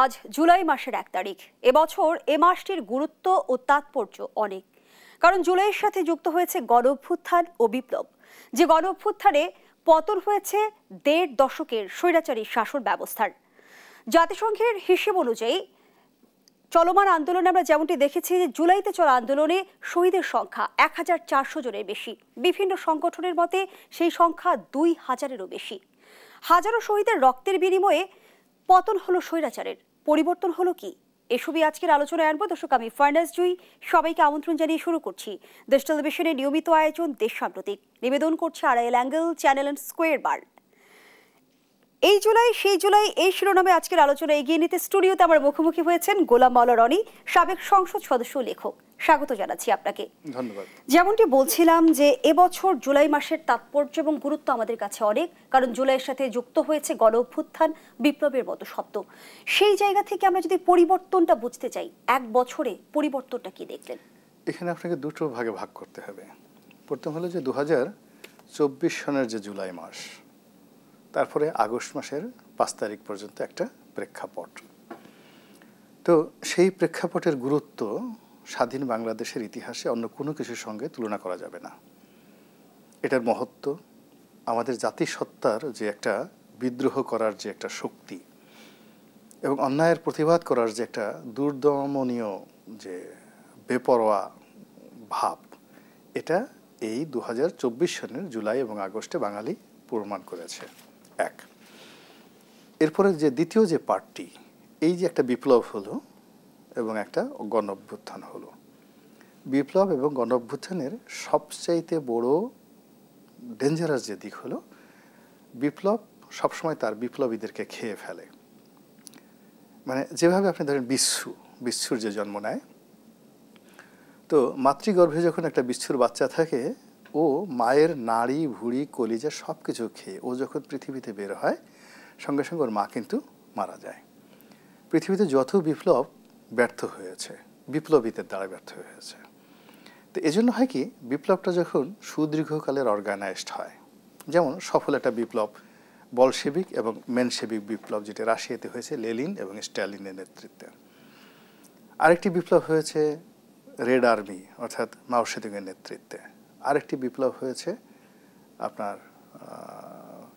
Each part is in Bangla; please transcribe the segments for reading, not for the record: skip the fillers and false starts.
আজ জুলাই মাসের 1 তারিখ। এবছর এ মাসটির গুরুত্ব ও তাৎপর্য অনেক, কারণ জুলাইয়ের সাথে যুক্ত হয়েছে গণঅভ্যুত্থান ও বিপ্লব। যে গণঅভ্যুত্থানে পতন হয়েছে 1.5 দশকের স্বৈরাচারী শাসন ব্যবস্থার। জাতিসংঘের হিসেব অনুযায়ী চলমান আন্দোলনে আমরা যেমনটি দেখেছি যে জুলাইতে চলা আন্দোলনে শহীদের সংখ্যা 1400 জনের বেশি। বিভিন্ন সংগঠনের মতে সেই সংখ্যা 2000-এরও বেশি। হাজারো শহীদের রক্তের বিনিময়ে পতন হলো স্বৈরাচারের, পরিবর্তন হলো কি? এসবই আজকের আলোচনায় আনবো। দর্শক, আমি ফার্নাস জুই, সবাইকে আমন্ত্রণ জানিয়ে শুরু করছি দেশ টেলিভিশনের নিয়মিত আয়োজন দেশ সাম্প্রতিক। নিবেদন করছে Arail angle channel and square বার। এই জুলাই সেই জুলাই, এই শিরোনামে আজকের আলোচনা এগিয়ে নিতে স্টুডিওতে আমার মুখোমুখি হয়েছেন গোলাম মাওলা রনি, সাবেক সংসদ সদস্য ও লেখক। স্বাগত জানাচ্ছি আপনাকে। ধন্যবাদ। যেমনটি বলছিলাম যে এবছর জুলাই মাসের তাৎপর্য এবং গুরুত্ব আমাদের কাছে অনেক, কারণ জুলাইয়ের সাথে যুক্ত হয়েছে গণঅভ্যুত্থান, বিপ্লবের মতো শব্দ। সেই জায়গা থেকে আমরা যদি পরিবর্তনটা বুঝতে চাই, 1 বছরে পরিবর্তনটা কি দেখলেন? এখানে আপনাকে দুটো ভাগে ভাগ করতে হবে। প্রথম হলো যে 2024 সনের যে জুলাই মাস, তারপরে আগস্ট মাসের 5 তারিখ পর্যন্ত একটা প্রেক্ষাপট। তো সেই প্রেক্ষাপটের গুরুত্ব স্বাধীন বাংলাদেশের ইতিহাসে অন্য কোনো কিছুর সঙ্গে তুলনা করা যাবে না। এটার মহত্ব, আমাদের জাতিসত্তার যে একটা বিদ্রোহ করার যে একটা শক্তি এবং অন্যায়ের প্রতিবাদ করার যে একটা দুর্দমনীয় যে বেপরোয়া ভাব, এটা এই 2024 সনের জুলাই এবং আগস্টে বাঙালি প্রমাণ করেছে। এক, এরপরে যে দ্বিতীয় যে পার্টটি, এই যে একটা বিপ্লব হলো এবং একটা গণঅভ্যুত্থান হলো। বিপ্লব এবং গণঅভ্যুত্থানের সবচাইতে বড় ডেঞ্জারাস যে দিক হলো, বিপ্লব সবসময় তার বিপ্লবীদেরকে খেয়ে ফেলে। মানে যেভাবে আপনি ধরেন বিচ্ছুর যে জন্ম নেয়, তো মাতৃগর্ভে যখন একটা বিচ্ছুর বাচ্চা থাকে, ও মায়ের নাড়ি ভুঁড়ি কলিজা সব কিছু খেয়ে ও যখন পৃথিবীতে বের হয়, সঙ্গে সঙ্গে ওর মা কিন্তু মারা যায়। পৃথিবীতে যত বিপ্লব ব্যর্থ হয়েছে, বিপ্লবীদের দ্বারা ব্যর্থ হয়েছে। তো এজন্য হয় কি, বিপ্লবটা যখন সুদীর্ঘকালের অর্গানাইজড হয়, যেমন সফল একটা বিপ্লব বলশেবিক এবং মেনশেবিক বিপ্লব, যেটা রাশিয়াতে হয়েছে লেনিন এবং স্ট্যালিনের নেতৃত্বে। আরেকটি বিপ্লব হয়েছে রেড আর্মি অর্থাৎ মাও সেতুংয়ের নেতৃত্বে। আরেকটি বিপ্লব হয়েছে আপনার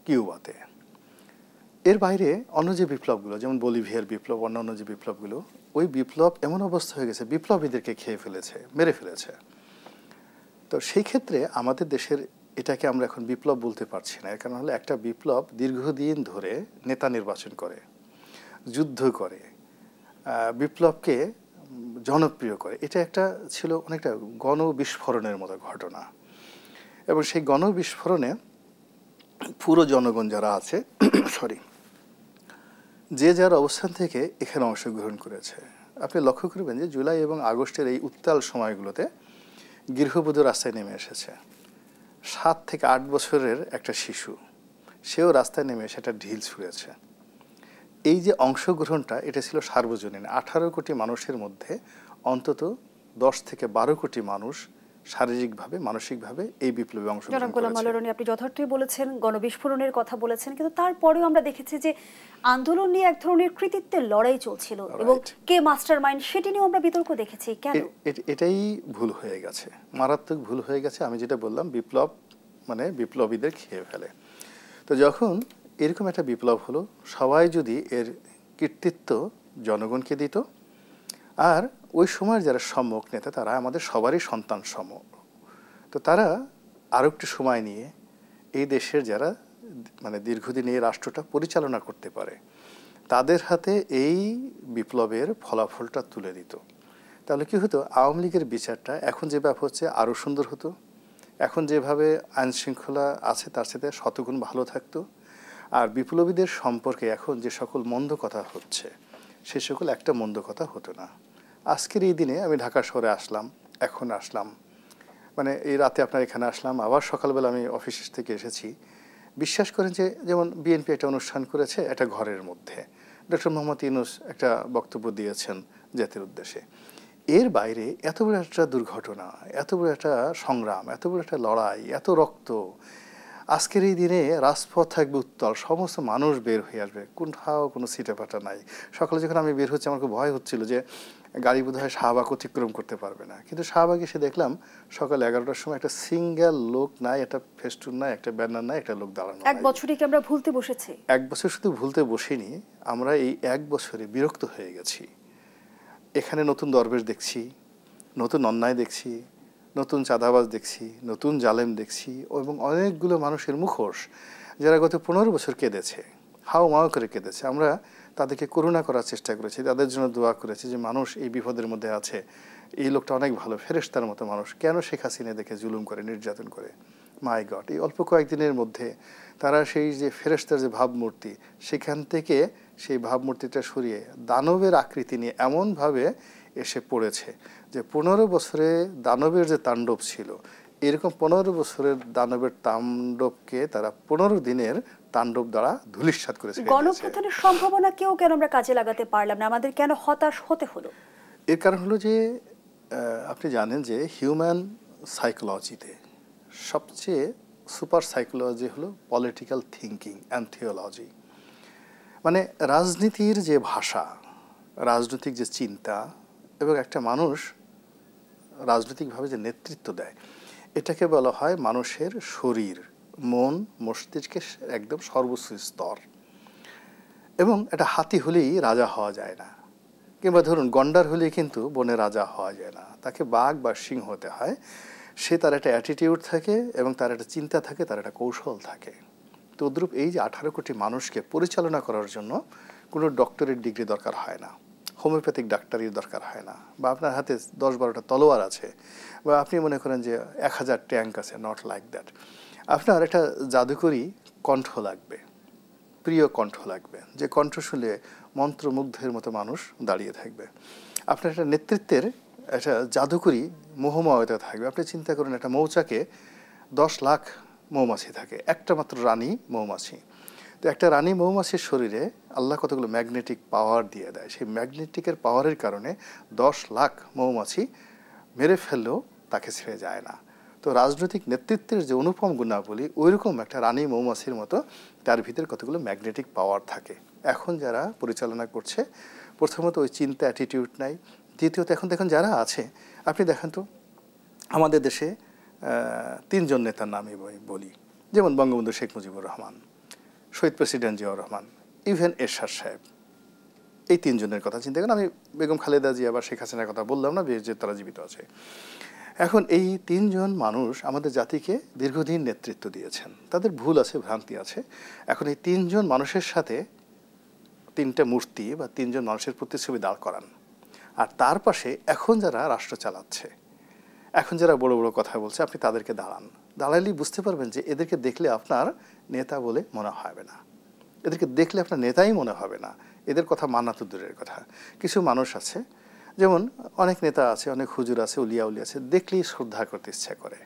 কিউবাতে। এর বাইরে অন্য যে বিপ্লবগুলো, যেমন বলিভিয়ার বিপ্লব, অন্যান্য যে বিপ্লবগুলো, ওই বিপ্লব এমন অবস্থা হয়ে গেছে, বিপ্লবীদেরকে খেয়ে ফেলেছে, মেরে ফেলেছে। তো সেই ক্ষেত্রে আমাদের দেশের এটাকে আমরা এখন বিপ্লব বলতে পারছি না। এর কারণ হলো, একটা বিপ্লব দীর্ঘদিন ধরে নেতা নির্বাচন করে, যুদ্ধ করে, বিপ্লবকে জনপ্রিয় করে। এটা একটা ছিল অনেকটা গণবিস্ফোরণের মতো ঘটনা। এবং সেই গণবিস্ফোরণে পুরো জনগণ যারা আছে যে যার অবস্থান থেকে এখানে অংশগ্রহণ করেছে। আপনি লক্ষ্য করবেন যে জুলাই এবং আগস্টের এই উত্তাল সময়গুলোতে গৃহবধূ রাস্তায় নেমে এসেছে। 7 থেকে 8 বছরের একটা শিশু, সেও রাস্তায় নেমে সেটা ঢিল ছুঁড়েছে। এই যে অংশগ্রহণটা, এটা ছিল সার্বজনীন। 18 কোটি মানুষের মধ্যে অন্তত 10 থেকে 12 কোটি মানুষ শারীরিকভাবে মানসিকভাবে এই বিপ্লবে অংশগ্রহণ করেছে। আপনি যথার্থই বলেছেন, গণবিস্ফোরণের কথা বলেছেন, কিন্তু তারপরেও আমরা দেখেছি যে আন্দোলন নিয়ে এক ধরনের কৃতিত্বের লড়াই চলছিল এবং কে মাস্টার মাইন্ড সেটি নিয়ে আমরা বিতর্ক দেখেছি। কেন? এটাই ভুল হয়ে গেছে, মারাত্মক ভুল হয়ে গেছে। আমি যেটা বললাম, বিপ্লব মানে বিপ্লবীদের খেয়ে ফেলে। তো যখন এরকম একটা বিপ্লব হলো, সবাই যদি এর কৃতিত্ব জনগণকে দিত, আর ওই সময়ের যারা সম্মুখ নেতা, তারা আমাদের সবারই সন্তান সম, তো তারা আরও একটু সময় নিয়ে এই দেশের যারা মানে দীর্ঘদিন এই রাষ্ট্রটা পরিচালনা করতে পারে, তাদের হাতে এই বিপ্লবের ফলাফলটা তুলে দিত, তাহলে কি হতো, আওয়ামী লীগের বিচারটা এখন যেভাবে হচ্ছে আরও সুন্দর হতো। এখন যেভাবে আইন শৃঙ্খলা আছে তার সাথে শতগুণ ভালো থাকতো। আর বিপ্লবীদের সম্পর্কে এখন যে সকল মন্দ কথা হচ্ছে, সে সকল একটা মন্দ কথা হতো না। আজকের এই দিনে আমি ঢাকা শহরে আসলাম, এখন আসলাম, মানে এই রাতে আপনার এখানে আসলাম, আবার সকালবেলা আমি অফিস থেকে এসেছি। বিশ্বাস করেন যে, যেমন বিএনপি একটা অনুষ্ঠান করেছে একটা ঘরের মধ্যে, ডক্টর মোহাম্মদ ইউনূস একটা বক্তব্য দিয়েছেন জাতির উদ্দেশ্যে। এর বাইরে এত বড় একটা দুর্ঘটনা, এত বড় একটা সংগ্রাম, এত বড় একটা লড়াই, এত রক্ত, আজকের এই দিনে রাজপথ থাকবে উত্তাল, সমস্ত মানুষ বের হয়ে আসবে, কোথাও কোনো সিটাফাটা নাই। সকালে যখন আমি বের হচ্ছি আমার খুব ভয় হচ্ছিল যে গাড়ি বোধহয় শাহবাগ অতিক্রম করতে পারবে না, কিন্তু শাহবাগে এসে দেখলাম সকাল 11টার সময় একটা সিঙ্গেল লোক নাই, একটা ফেস্টুন নাই, একটা ব্যানার নাই, একটা লোক দাঁড়ানো। এক বছরে কি আমরা ভুলতে বসেছি? এক বছর শুধু ভুলতে বসিনি, আমরা এই এক বছরে বিরক্ত হয়ে গেছি। এখানে নতুন দরবেশ দেখছি, নতুন অন্যায় দেখছি, নতুন চাঁদাবাজ দেখছি, নতুন জালেম দেখছি, এবং অনেকগুলো মানুষের মুখোশ যারা গত 15 বছর কেঁদেছে, হাও মাও করে কেঁদেছে। আমরা তাদেরকে করুণা করার চেষ্টা করেছি, তাদের জন্য দোয়া করেছি যে মানুষ এই বিপদের মধ্যে আছে, এই লোকটা অনেক ভালো, ফেরেশতার মতো মানুষ, কেন শেখ হাসিনা দেখে জুলুম করে, নির্যাতন করে। মাই গড, এই অল্প কয়েকদিনের মধ্যে তারা সেই যে ফেরেশতার যে ভাবমূর্তি, সেখান থেকে সেই ভাবমূর্তিটা সরিয়ে দানবের আকৃতি নিয়ে এমনভাবে এসে পড়েছে যে 15 বছরে দানবের যে তাণ্ডব ছিল, এরকম 15 বছরের দানবের তাণ্ডবকে তারা 15 দিনের তাণ্ডব দ্বারা ধূলিসাৎ করেছে। গণঅভ্যুত্থানের সম্ভাবনা কেউ কেন আমরা কাজে লাগাতে পারলাম না? আমাদের কেন হতাশ হতে হলো? এর কারণ হলো যে আপনি জানেন যে হিউম্যান সাইকোলজিতে সবচেয়ে সুপার সাইকোলজি হলো পলিটিক্যাল থিঙ্কিং অ্যান্ড থিওলজি। মানে রাজনীতির যে ভাষা, রাজনৈতিক যে চিন্তা, এবং একটা মানুষ রাজনৈতিকভাবে যে নেতৃত্ব দেয়, এটাকে বলা হয় মানুষের শরীর, মন, মস্তিষ্কের একদম সর্বোচ্চ স্তর। এবং একটা হাতি হলেই রাজা হওয়া যায় না, কিংবা ধরুন গন্ডার হলেই কিন্তু বনে রাজা হওয়া যায় না, তাকে বাঘ বা সিংহ হতে হয়। সে তার একটা অ্যাটিটিউড থাকে, এবং তার একটা চিন্তা থাকে, তার একটা কৌশল থাকে। তদ্রূপ এই যে 18 কোটি মানুষকে পরিচালনা করার জন্য কোনো ডক্টরেট ডিগ্রি দরকার হয় না, হোমিওপ্যাথিক ডাক্তারির দরকার হয় না, বা আপনার হাতে 10-12টা তলোয়ার আছে, বা আপনি মনে করেন যে 1000 ট্যাঙ্ক আছে, নট লাইক দ্যাট। আপনার একটা জাদুকরী কণ্ঠ লাগবে, প্রিয় কণ্ঠ লাগবে, যে কণ্ঠ শুনলে মন্ত্রমুগ্ধের মতো মানুষ দাঁড়িয়ে থাকবে। আপনার একটা নেতৃত্বের একটা জাদুকরী মোহময়তা থাকবে। আপনি চিন্তা করুন, একটা মৌচাকে 10 লাখ মৌমাছি থাকে, একটা মাত্র রানী মৌমাছি। তো একটা রানী মৌমাছির শরীরে আল্লাহ কতগুলো ম্যাগনেটিক পাওয়ার দিয়ে দেয়, সেই ম্যাগনেটিকের পাওয়ারের কারণে 10 লাখ মৌমাছি মেরে ফেললেও তাকে ছেড়ে যায় না। তো রাজনৈতিক নেতৃত্বের যে অনুপম গুণাবলী, ওইরকম একটা রানী মৌমাছির মতো তার ভিতরে কতগুলো ম্যাগনেটিক পাওয়ার থাকে। এখন যারা পরিচালনা করছে, প্রথমত ওই চিন্তা অ্যাটিটিউড নাই, দ্বিতীয়ত এখন দেখুন যারা আছে, আপনি দেখেন তো আমাদের দেশে 3 জন নেতার নামই বলি, যেমন বঙ্গবন্ধু শেখ মুজিবুর রহমান, শহীদ প্রেসিডেন্ট জিয়াউর রহমান, ইভেন এরশাদ সাহেব। এই 3 জনের কথা চিন্তা করেন। আমি বেগম খালেদা জিয়া বা শেখ হাসিনার কথা বললাম না, যে তারা জীবিত আছে। এখন এই 3 জন মানুষ আমাদের জাতিকে দীর্ঘদিন নেতৃত্ব দিয়েছেন, তাদের ভুল আছে, ভ্রান্তি আছে। এখন এই 3 জন মানুষের সাথে 3টা মূর্তি বা 3 জন মানুষের প্রতিচ্ছবি দাঁড় করান, আর তার পাশে এখন যারা রাষ্ট্র চালাচ্ছে, এখন যারা বড় বড় কথা বলছে, আপনি তাদেরকে দাঁড়ালেই বুঝতে পারবেন যে এদেরকে দেখলে আপনার নেতা বলে মনে হবে না, এদেরকে দেখলে আপনার নেতাই মনে হবে না। এদের কথা মানা তো দূরের কথা। কিছু মানুষ আছে, যেমন অনেক নেতা আছে, অনেক হুজুর আছে, উলিয়া আছে, দেখলেই শ্রদ্ধা করতে ইচ্ছা করে।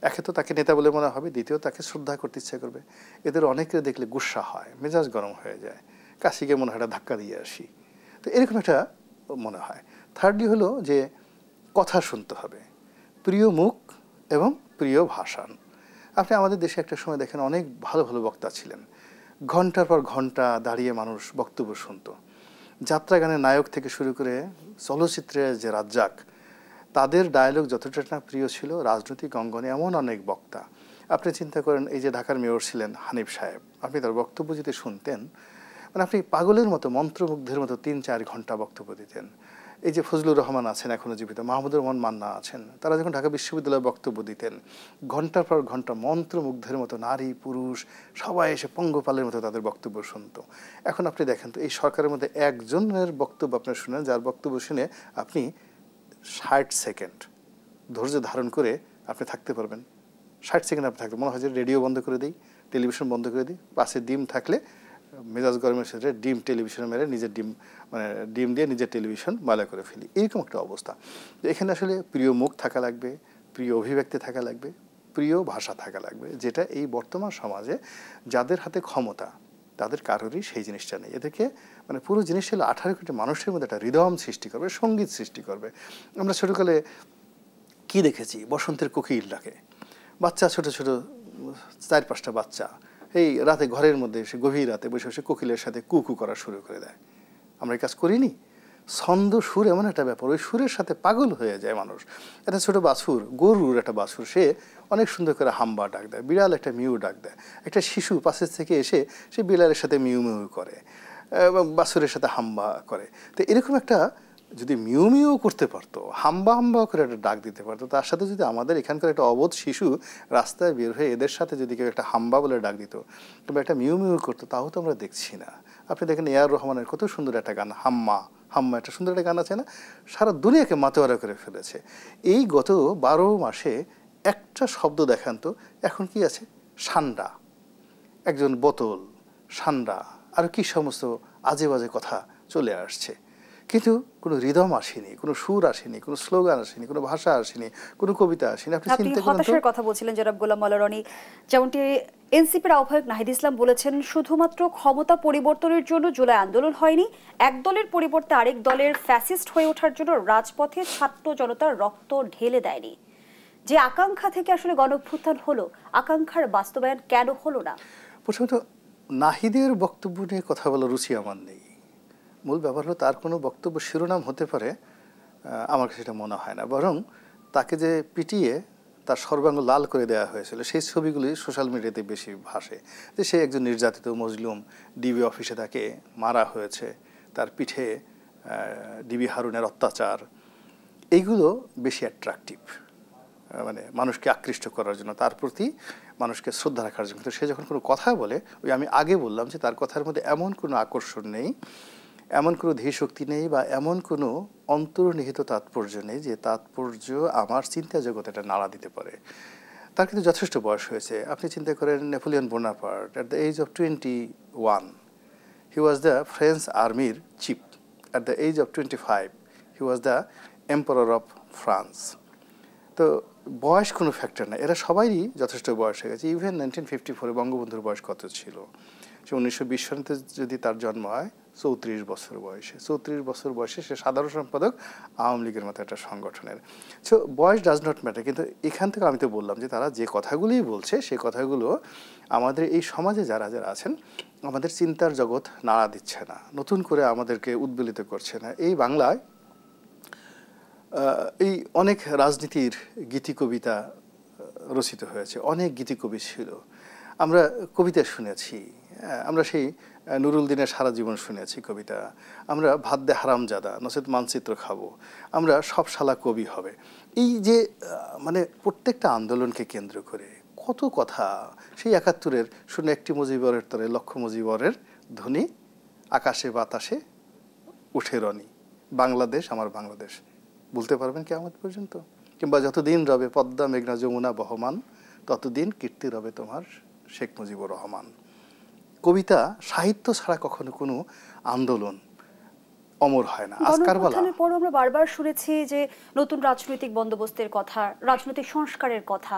একে তো তাকে নেতা বলে মনে হবে, দ্বিতীয় তাকে শ্রদ্ধা করতে ইচ্ছা করবে। এদের অনেকের দেখলে গুস্সা হয়, মেজাজ গরম হয়ে যায়, কাশিকে মনে হয় ধাক্কা দিয়ে আসি, তো এরকম একটা মনে হয়। থার্ডলি হলো যে কথা শুনতে হবে, প্রিয় মুখ এবং প্রিয় ভাষণ। আপনি আমাদের দেশে একটা সময় দেখেন অনেক ভালো ভালো বক্তা ছিলেন, ঘন্টার পর ঘন্টা দাঁড়িয়ে মানুষ বক্তব্য শুনত। যাত্রা গানের নায়ক থেকে শুরু করে চলচ্চিত্রের যে রাজ্জাক, তাদের ডায়ালগ যতটা না প্রিয় ছিল, রাজনৈতিক অঙ্গনে এমন অনেক বক্তা। আপনি চিন্তা করেন, এই যে ঢাকার মেয়র ছিলেন হানিফ সাহেব, আপনি তার বক্তব্য যদি শুনতেন, মানে আপনি পাগলের মতো, মন্ত্রমুগ্ধের মতো 3-4 ঘন্টা বক্তব্য দিতেন। এই যে ফজলুর রহমান আছেন এখনও জীবিত, মাহমুদুর রহমান মান্না আছেন, তারা যখন ঢাকা বিশ্ববিদ্যালয়ে বক্তব্য দিতেন, ঘন্টার পর ঘন্টা মন্ত্রমুগ্ধের মতো নারী পুরুষ সবাই এসে পঙ্গপালের মতো তাদের বক্তব্য শুনতো। এখন আপনি দেখেন তো, এই সরকারের মধ্যে একজনের বক্তব্য আপনি শুনেন, যার বক্তব্য শুনে আপনি 60 সেকেন্ড ধৈর্য ধারণ করে আপনি থাকতে পারবেন। 60 সেকেন্ড আপনি থাকতে মনে হয় যে রেডিও বন্ধ করে দিই, টেলিভিশন বন্ধ করে দিই, পাশে ডিম থাকলে মেজাজ গরমের সাথে ডিম টেলিভিশন মেরে নিজের ডিম দিয়ে নিজের টেলিভিশন ময়লা করে ফেলি, এরকম একটা অবস্থা। এখানে আসলে প্রিয় মুখ থাকা লাগবে, প্রিয় অভিব্যক্তি থাকা লাগবে, প্রিয় ভাষা থাকা লাগবে, যেটা এই বর্তমান সমাজে যাদের হাতে ক্ষমতা তাদের কারোরই সেই জিনিসটা নেই। এদেরকে মানে পুরো জিনিস হলো 18 কোটি মানুষের মধ্যে একটা হৃদয়ম সৃষ্টি করবে, সঙ্গীত সৃষ্টি করবে। আমরা ছোটোকালে কি দেখেছি, বসন্তের কোকিল ডাকে, বাচ্চা ছোট ছোট 4-5টা বাচ্চা এই রাতে ঘরের মধ্যে এসে গভীর রাতে বসে বসে কোকিলের সাথে কুকু করা শুরু করে দেয়। আমরা এই কাজ করিনি? ছন্দ সুর এমন একটা ব্যাপার, ওই সুরের সাথে পাগল হয়ে যায় মানুষ। একটা ছোট বাছুর, গরুর একটা বাছুর, সে অনেক সুন্দর করে হাম্বা ডাক দেয়, বিড়াল একটা মিউ ডাক দেয়, একটা শিশু পাশের থেকে এসে সে বিড়ালের সাথে মিউ মিউ করে এবং বাছুরের সাথে হাম্বা করে। তো এরকম একটা যদি মিউ মিউ করতে পারতো, হাম্বা হাম্বা করে একটা ডাক দিতে পারতো, তার সাথে যদি আমাদের এখানকার একটা অবোধ শিশু রাস্তায় বের হয়ে এদের সাথে যদি কেউ একটা হাম্বা বলে ডাক দিত কিংবা একটা মিউ মিউ করতো, তাও তো আমরা দেখছি না। আপনি দেখেন এ আর রহমানের কত সুন্দর একটা গান হাম্মা হাম্মা, একটা সুন্দর একটা গান আছে না, সারা দুনিয়াকে মাতোয়ারা করে ফেলেছে। এই গত 12 মাসে একটা শব্দ দেখান তো, এখন কি আছে? সান্ডা, একজন বোতল, সান্ডা, আর কি সমস্ত আজে বাজে কথা চলে আসছে, কিন্তু কোনো রিদম আসেনি, কোনো সুর আসেনি, কোনো স্লোগান আসেনি, কোনো ভাষা আসেনি, কোনো কবিতা আসেনি। আপনি চিন্তা করেন তো। হতাশার কথা বলছিলেন জনাব গোলাম মাওলা রনি, যেমনটি এনসিপির আহ্বায়ক নাহিদ ইসলাম বলেছেন, শুধুমাত্র ক্ষমতা পরিবর্তনের জন্য জুলাই আন্দোলন হয়নি, এক দলের পরিবর্তে আরেক দলের ফ্যাসিস্ট হয়ে ওঠার জন্য রাজপথে ছাত্র জনতার রক্ত ঢেলে দেয়নি। যে আকাঙ্ক্ষা থেকে আসলে গণঅভ্যুত্থান হলো, আকাঙ্ক্ষার বাস্তবায়ন কেন হলো না? প্রথমত নাহিদের বক্তব্য নিয়ে কথা বলার রুচি আমার নেই। মূল ব্যাপার হলো তার কোনো বক্তব্য শিরোনাম হতে পারে, আমার কাছে সেটা মনে হয় না। বরং তাকে যে পিটিয়ে তার সর্বাঙ্গ লাল করে দেওয়া হয়েছিল সেই ছবিগুলি সোশ্যাল মিডিয়াতে বেশি ভাসে, যে সে একজন নির্যাতিত মজলুম, ডিবি অফিসে তাকে মারা হয়েছে, তার পিঠে ডিবি হারুনের অত্যাচার, এইগুলো বেশি অ্যাট্রাকটিভ, মানে মানুষকে আকৃষ্ট করার জন্য, তার প্রতি মানুষকে শ্রদ্ধা রাখার জন্য। কিন্তু সে যখন কোনো কথা বলে, ওই আমি আগে বললাম যে তার কথার মধ্যে এমন কোনো আকর্ষণ নেই, এমন কোনো ধীশক্তি নেই, বা এমন কোনো অন্তর্নিহিত তাৎপর্য নেই যে তাৎপর্য আমার চিন্তা জগতে এটা নাড়া দিতে পারে। তার কিন্তু যথেষ্ট বয়স হয়েছে। আপনি চিন্তা করেন Napoleon Bonaparte at the age of 21 he was the French আর্মির chief, at the age of 25 he was the emperor of France. তো বয়স কোনো ফ্যাক্টর না, এরা সবাইই যথেষ্ট বয়স হয়ে গেছে। ইভেন 1954 বঙ্গবন্ধুর বয়স কত ছিল? সে 1920 সালে যদি তার জন্ম হয় 34 বছর বয়সে, 34 বছর বয়সে সে সাধারণ সম্পাদক আওয়ামী লীগের মতো একটা সংগঠনের। সো বয়স ডাজ নট ম্যাটার। কিন্তু এখান থেকে আমি তো বললাম যে তারা যে কথাগুলোই বলছে সে কথাগুলো আমাদের এই সমাজে যারা যারা আছেন আমাদের চিন্তার জগৎ নাড়া দিচ্ছে না, নতুন করে আমাদেরকে উদ্বেলিত করছে না। এই বাংলায় এই অনেক রাজনীতির গীতি কবিতা রচিত হয়েছে, অনেক গীতিকবি ছিল, আমরা কবিতা শুনেছি, আমরা সেই নুরুল দিনের সারা জীবন শুনেছি কবিতা, আমরা ভাত দে হারামজাদা নচেত মানচিত্র খাবো, আমরা সব শালা কবি হবে। এই যে মানে প্রত্যেকটা আন্দোলনকে কেন্দ্র করে কত কথা, সেই 71-এর শুনে একটি মুজিবরের তরে লক্ষ মুজিবরের ধ্বনি, আকাশে বাতাসে উঠে রনি, বাংলাদেশ আমার বাংলাদেশ, বলতে পারবেন কিয়ামত পর্যন্ত? কিংবা যতদিন রবে পদ্মা মেঘনা যমুনা বহমান, ততদিন কীর্তি রবে তোমার শেখ মুজিবুর রহমান। কবিতা সাহিত্য ছাড়া কখনো কোনো আন্দোলন অমর হয় না। আজকার বেলা পর আমরা বারবার শুনেছি যে নতুন রাজনৈতিক বন্দোবস্তের কথা, রাজনৈতিক সংস্কারের কথা,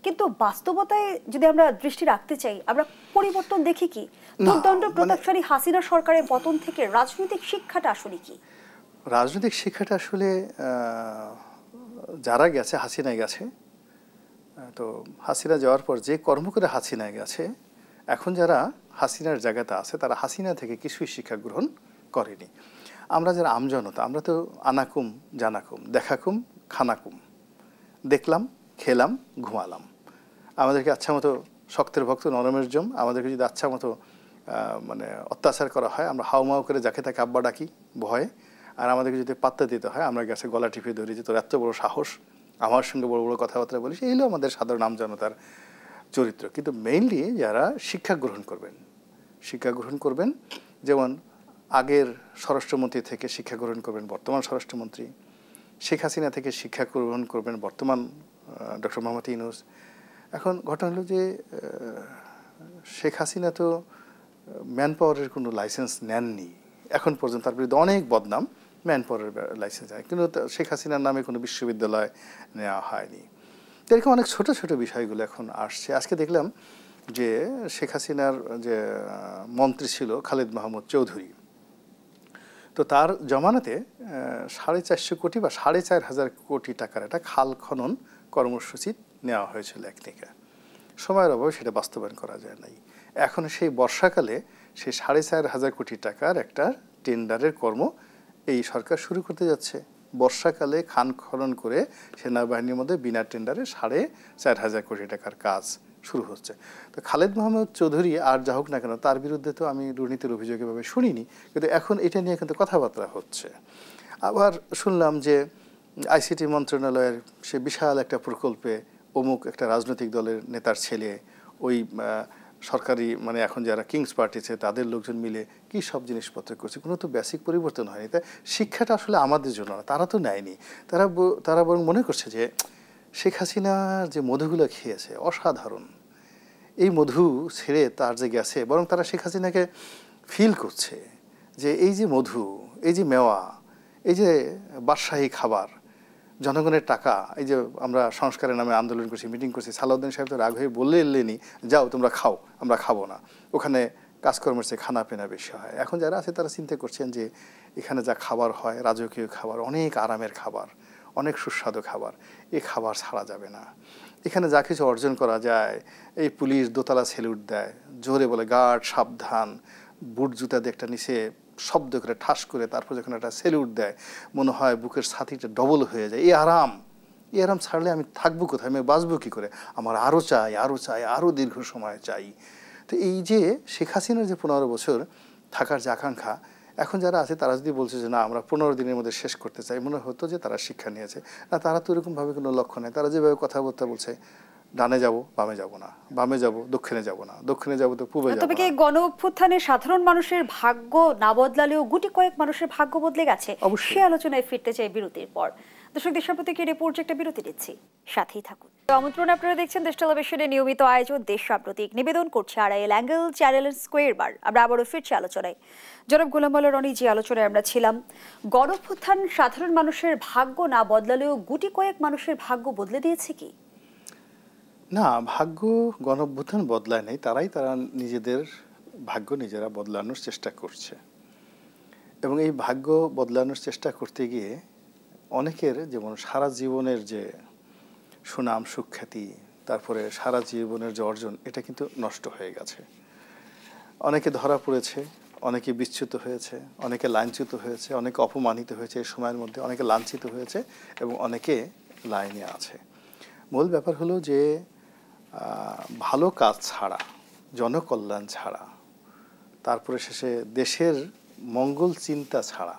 কিন্তু বাস্তবতায় যদি আমরা দৃষ্টি রাখতে চাই আমরা পরিবর্তন দেখি কি? দুর্দণ্ড প্রতাপশালী হাসিনা সরকারের পতন থেকে রাজনৈতিক শিক্ষাটা আসলে কি? রাজনৈতিক শিক্ষাটা আসলে যারা গেছে, হাসিনায় গেছে, তো হাসিনা যাওয়ার পর যে কর্ম করে হাসিনায় গেছে, এখন যারা হাসিনার জায়গাতে আছে তারা হাসিনা থেকে কিছুই শিক্ষা গ্রহণ করেনি। আমরা যারা আমজনতা, আমরা তো আনাকুম জানাকুম, দেখাকুম খানাকুম, দেখলাম খেলাম ঘুমালাম। আমাদেরকে আচ্ছা মতো শক্তের ভক্ত নরমের জম, আমাদেরকে যদি আচ্ছা মতো মানে অত্যাচার করা হয় আমরা হাউমাউ করে যাকে তাকে আব্বা ডাকি ভয়ে, আর আমাদেরকে যদি পাত্তা দিতে হয় আমরা গেছে গলা টিপে ধরি যে তোর এত বড় সাহস আমার সঙ্গে বড় বড় কথাবার্তা বলিস। এই হলো আমাদের সাধারণ আমজনতার চরিত্র। কিন্তু মেইনলি যারা শিক্ষা গ্রহণ করবেন, যেমন আগের স্বরাষ্ট্রমন্ত্রী থেকে শিক্ষা গ্রহণ করবেন বর্তমান স্বরাষ্ট্রমন্ত্রী, শেখ হাসিনা থেকে শিক্ষা গ্রহণ করবেন বর্তমান ডক্টর মোহাম্মদ ইউনূস। এখন ঘটনা হলো যে শেখ হাসিনা তো ম্যান পাওয়ারের কোনো লাইসেন্স নেননি এখন পর্যন্ত, তার বিরুদ্ধে অনেক বদনাম, ম্যান পাওয়ারের লাইসেন্স নেয়, কিন্তু শেখ হাসিনার নামে কোনো বিশ্ববিদ্যালয় নেওয়া হয়নি। এরকম অনেক ছোট ছোট বিষয়গুলো এখন আসছে। আজকে দেখলাম যে শেখ হাসিনার যে মন্ত্রী ছিল খালেদ মাহমুদ চৌধুরী, তো তার জমানাতে 450 কোটি বা 4,500 কোটি টাকার একটা খাল খনন কর্মসূচি নেওয়া হয়েছিল একদিকে। সময়ের অভাবে সেটা বাস্তবায়ন করা যায় নাই। এখন সেই বর্ষাকালে সেই 4,500 কোটি টাকার একটা টেন্ডারের কর্ম এই সরকার শুরু করতে যাচ্ছে। বর্ষাকালে খান খনন করে সেনাবাহিনীর মধ্যে বিনা টেন্ডারে 4,500 কোটি টাকার কাজ শুরু হচ্ছে। তো খালেদ মোহাম্মদ চৌধুরী আর যা হোক না কেন, তার বিরুদ্ধে তো আমি দুর্নীতির অভিযোগ এভাবে শুনিনি, কিন্তু এখন এটা নিয়ে কিন্তু কথাবার্তা হচ্ছে। আবার শুনলাম যে আইসিটি মন্ত্রণালয়ের সে বিশাল একটা প্রকল্পে অমুক একটা রাজনৈতিক দলের নেতার ছেলে ওই সরকারি মানে এখন যারা কিংস পার্টি আছে তাদের লোকজন মিলে কি সব জিনিসপত্র করছে, কোনো তো বেসিক পরিবর্তন হয়নি। তাই শিক্ষাটা আসলে আমাদের জন্য না, তারা তো নেয়নি। তারা বরং মনে করছে যে শেখ হাসিনার যে মধুগুলো খেয়েছে অসাধারণ, এই মধু ছেড়ে তার যে গেছে, বরং তারা শেখ হাসিনাকে ফিল করছে যে এই যে মধু, এই যে মেওয়া, এই যে বাদশাহী খাবার, জনগণের টাকা, এই যে আমরা সংস্কারের নামে আন্দোলন করছি, মিটিং করছি, সালাউদ্দিন সাহেব তো রাগ হয়ে বললে এলেনি যাও তোমরা খাও, আমরা খাবো না, ওখানে কাজকর্মের চেয়ে খানা পেনা বেশি হয়। এখন যারা আছে তারা চিন্তা করছেন যে এখানে যা খাবার হয় রাজকীয় খাবার, অনেক আরামের খাবার, অনেক সুস্বাদু খাবার, এই খাবার ছাড়া যাবে না। এখানে যা কিছু অর্জন করা যায়, এই পুলিশ দোতলা সেলুট দেয়, জোরে বলে গার্ড সাবধান, বুট জুতা দিয়ে একটা নিচে শব্দ করে ঠাস করে তারপর যখন একটা সেলুট দেয় মনে হয় বুকের ছাতিটা ডবল হয়ে যায়। এই আরাম ছাড়লে আমি থাকবো কোথায়, আমি বাঁচবো কী করে, আমার আরও চাই, আরও দীর্ঘ সময় চাই। তো এই যে শেখ হাসিনার যে 15 বছর থাকার যে আকাঙ্ক্ষা, এখন যারা আছে তারা যদি বলছে যে না আমরা 15 দিনের মধ্যে শেষ করতে চাই, মনে হতো যে তারা শিক্ষা নিয়েছে। না, তারা তো এরকমভাবে কোনো লক্ষ্য নেই। তারা যেভাবে কথাবার্তা বলছে, ডানে যাব বামে যাব না, বামে যাব দক্ষিণে যাব না, দক্ষিণে যাব তো পূবে যাব না। তবে কি গণ অভ্যুত্থানে সাধারণ মানুষের ভাগ্য না বদলালেও গুটি কয়েক মানুষের ভাগ্য বদলে গেছে? সে আলোচনায় ফিরতে চাই বিরতির পর। দর্শক, দেশের প্রতি কি রিপোর্ট একটা বিরতি দিচ্ছি, সাথেই থাকুন। আমন্ত্রণ, আপনারা দেখছেন দেশ টেলিভিশনের নিয়মিত আয়োজন দেশ সাম্প্রতিক, নিবেদন করছে আড়াইল অ্যাঙ্গেল চ্যানেলের স্কোয়ার বার। আমরা আবারও ফিরছি আলোচনায়। জনাব গোলাম মাওলা রনি, যে আলোচনায় আমরা ছিলাম, গণ অভ্যুত্থান সাধারণ মানুষের ভাগ্য না বদলালেও গুটি কয়েক মানুষের ভাগ্য বদলে দিয়েছে কি? না, ভাগ্য গণ অভ্যুত্থান বদলায় নাই, তারা নিজেদের ভাগ্য নিজেরা বদলানোর চেষ্টা করছে। এবং এই ভাগ্য বদলানোর চেষ্টা করতে গিয়ে অনেকের যেমন সারা জীবনের যে সুনাম সুখ্যাতি, তারপরে সারা জীবনের যে অর্জন, এটা কিন্তু নষ্ট হয়ে গেছে। অনেকে ধরা পড়েছে, অনেকে বিচ্যুত হয়েছে, অনেকে লাঞ্ছিত হয়েছে, অনেকে অপমানিত হয়েছে এই সময়ের মধ্যে, অনেকে লাঞ্ছিত হয়েছে এবং অনেকে লাইনে আছে। মূল ব্যাপার হলো যে ভালো কাজ ছাড়া, জনকল্যাণ ছাড়া, তারপরে শেষে দেশের মঙ্গল চিন্তা ছাড়া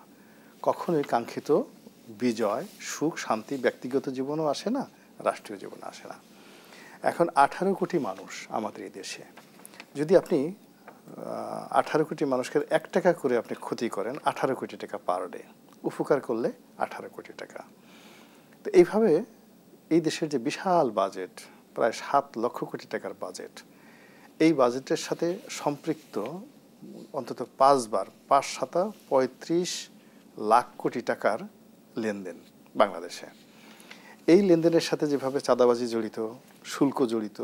কখনোই কাঙ্ক্ষিত বিজয়, সুখ, শান্তি ব্যক্তিগত জীবনও আসে না, রাষ্ট্রীয় জীবনে আসে না। এখন 18 কোটি মানুষ আমাদের এই দেশে, যদি আপনি 18 কোটি মানুষকে 1 টাকা করে আপনি ক্ষতি করেন, 18 কোটি টাকা পার ডে, উপকার করলে 18 কোটি টাকা। তো এইভাবে এই দেশের যে বিশাল বাজেট, প্রায় 7 লক্ষ কোটি টাকার বাজেট, এই বাজেটের সাথে সম্পৃক্ত অন্তত 5 বার 5×7 35 লাখ কোটি টাকার লেনদেন বাংলাদেশে। এই লেনদেনের সাথে যেভাবে চাঁদাবাজি জড়িত, শুল্ক জড়িত,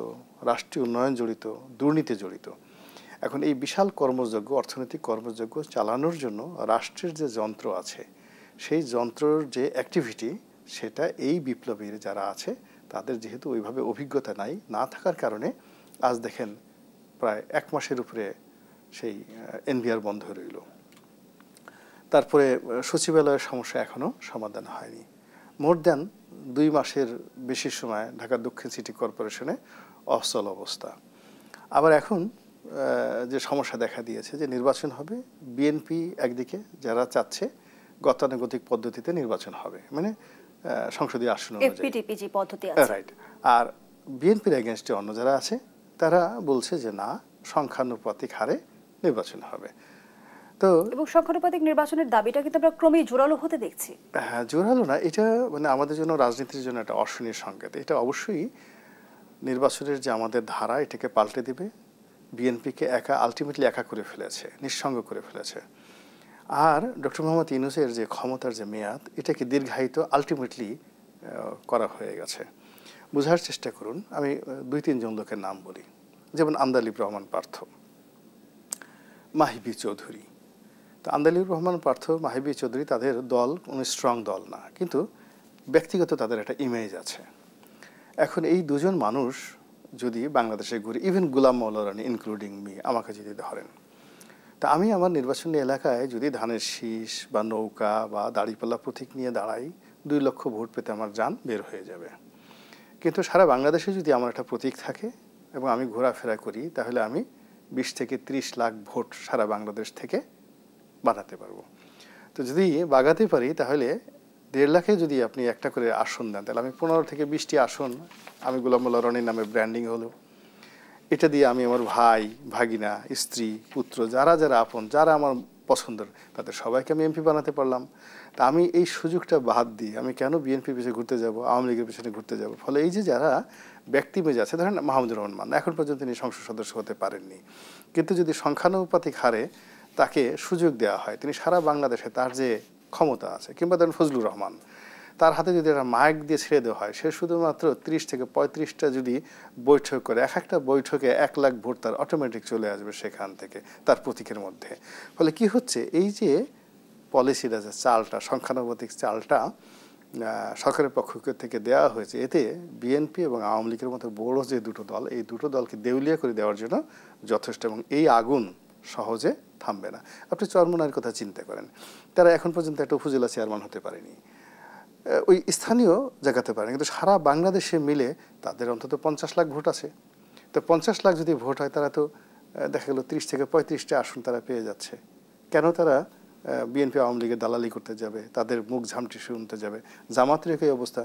রাষ্ট্রীয় উন্নয়ন জড়িত, দুর্নীতি জড়িত, এখন এই বিশাল কর্মযজ্ঞ, অর্থনৈতিক কর্মযজ্ঞ চালানোর জন্য রাষ্ট্রের যে যন্ত্র আছে, সেই যন্ত্রের যে অ্যাক্টিভিটি, সেটা এই বিপ্লবীর যারা আছে তাদের যেহেতু ওইভাবে অভিজ্ঞতা না থাকার কারণে আজ দেখেন প্রায় 1 মাসের উপরে সেই এনবিআর বন্ধ রইল। তারপরে সচিবালয়ের সমস্যা এখনও সমাধান হয়নি। মোর দ্যান 2 মাসের বেশি সময় ঢাকা দক্ষিণ সিটি কর্পোরেশনে অচল অবস্থা। আবার এখন যে সমস্যা দেখা দিয়েছে যে নির্বাচন হবে, বিএনপি একদিকে যারা চাচ্ছে গতানুগতিক পদ্ধতিতে নির্বাচন হবে, মানে সংসদীয় আসন অনুযায়ী পদ্ধতি আছে, রাইট। আর বিএনপির এগেনস্টে অন্য যারা আছে তারা বলছে যে না, সংখ্যানুপাতিক হারে নির্বাচন হবে। তো এবং সংখ্যানুপাতিক নির্বাচনের দাবিটা কিন্তু আমরা ক্রমেই জোরালো হতে দেখছি। হ্যাঁ, জোরালো না, এটা মানে আমাদের জন্য, রাজনীতির জন্য একটা অশনির সংকেত। এটা অবশ্যই নির্বাচনের যে আমাদের ধারা, এটাকে পাল্টে দিবে। বিএনপিকে আলটিমেটলি একা করে ফেলেছে, নিঃসঙ্গ করে ফেলেছে। আর ডক্টর মোহাম্মদ ইউনূসের যে ক্ষমতার যে মেয়াদ, এটাকে দীর্ঘায়িত আলটিমেটলি করা হয়ে গেছে। বোঝার চেষ্টা করুন, আমি 2-3 জন লোকের নাম বলি, যেমন আন্দালিব রহমান পার্থ, মাহিবি চৌধুরী। তো আন্দালিব রহমান পার্থ, মাহিবি চৌধুরী, তাদের দল কোনো স্ট্রং দল না, কিন্তু ব্যক্তিগত তাদের একটা ইমেজ আছে। এখন এই দুজন মানুষ যদি বাংলাদেশে ঘুরি, ইভেন গোলাম মৌলা রানী ইনক্লুডিং মি, আমাকে যদি ধরেন, তা আমি আমার নির্বাচনী এলাকায় যদি ধানের শীষ বা নৌকা বা দাড়িপাল্লা প্রতীক নিয়ে দাঁড়াই, 2 লক্ষ ভোট পেতে আমার জান বের হয়ে যাবে। কিন্তু সারা বাংলাদেশে যদি আমার একটা প্রতীক থাকে এবং আমি ঘোরাফেরা করি, তাহলে আমি 20 থেকে 30 লাখ ভোট সারা বাংলাদেশ থেকে বানাতে পারবো। তো যদি বাগাতে পারি, তাহলে 1.5 লাখে যদি আপনি একটা করে আসন দেন, তাহলে আমি 15 থেকে 20টি আসন আমি গোলাম মোল্লা রনির নামে ব্র্যান্ডিং হলো, এটা দিয়ে আমি আমার ভাই, ভাগিনা, স্ত্রী, পুত্র, যারা যারা আপন, যারা আমার পছন্দের, তাদের সবাইকে আমি এমপি বানাতে পারলাম। তা আমি এই সুযোগটা বাদ দিয়ে আমি কেন বিএনপির পিছনে ঘুরতে যাব, আওয়ামী লীগের পিছনে ঘুরতে যাব? ফলে এই যে যারা ব্যক্তি মেজে আছে, ধরেন মাহমুদুর রহমান, এখন পর্যন্ত তিনি সংসদ সদস্য হতে পারেননি, কিন্তু যদি সংখ্যানুপাতিক হারে তাকে সুযোগ দেওয়া হয়, তিনি সারা বাংলাদেশে তার যে ক্ষমতা আছে, কিংবা ধরেন ফজলুর রহমান, তার হাতে যদি একটা মাইক দিয়ে ছেড়ে দেওয়া হয়, সে শুধুমাত্র 30 থেকে 35টা যদি বৈঠক করে, এক একটা বৈঠকে 1 লাখ ভোট তার অটোমেটিক চলে আসবে সেখান থেকে তার প্রতীকের মধ্যে। ফলে কি হচ্ছে, এই যে পলিসিটা, যে চালটা, সংখ্যানুপাতিক চালটা সরকারের পক্ষ থেকে দেওয়া হয়েছে, এতে বিএনপি এবং আওয়ামী লীগের মতো বড় যে দুটো দল, এই দুটো দলকে দেউলিয়া করে দেওয়ার জন্য যথেষ্ট, এবং এই আগুন সহজে থামবে না। আপনি চরমোনাইয়ের কথা চিন্তা করেন, তারা এখন পর্যন্ত একটা উপজেলা চেয়ারম্যান হতে পারেনি, ওই স্থানীয় জায়গাতে পারে, কিন্তু সারা বাংলাদেশে মিলে তাদের অন্তত 50 লাখ ভোট আছে। তো 50 লাখ যদি ভোট হয়, তারা তো দেখা গেল 30 থেকে 35টা আসন তারা পেয়ে যাচ্ছে। কেন তারা বিএনপি আওয়ামী লীগের দালালি করতে যাবে, তাদের মুখ ঝামটি শুনতে যাবে? জামাতের একই অবস্থা।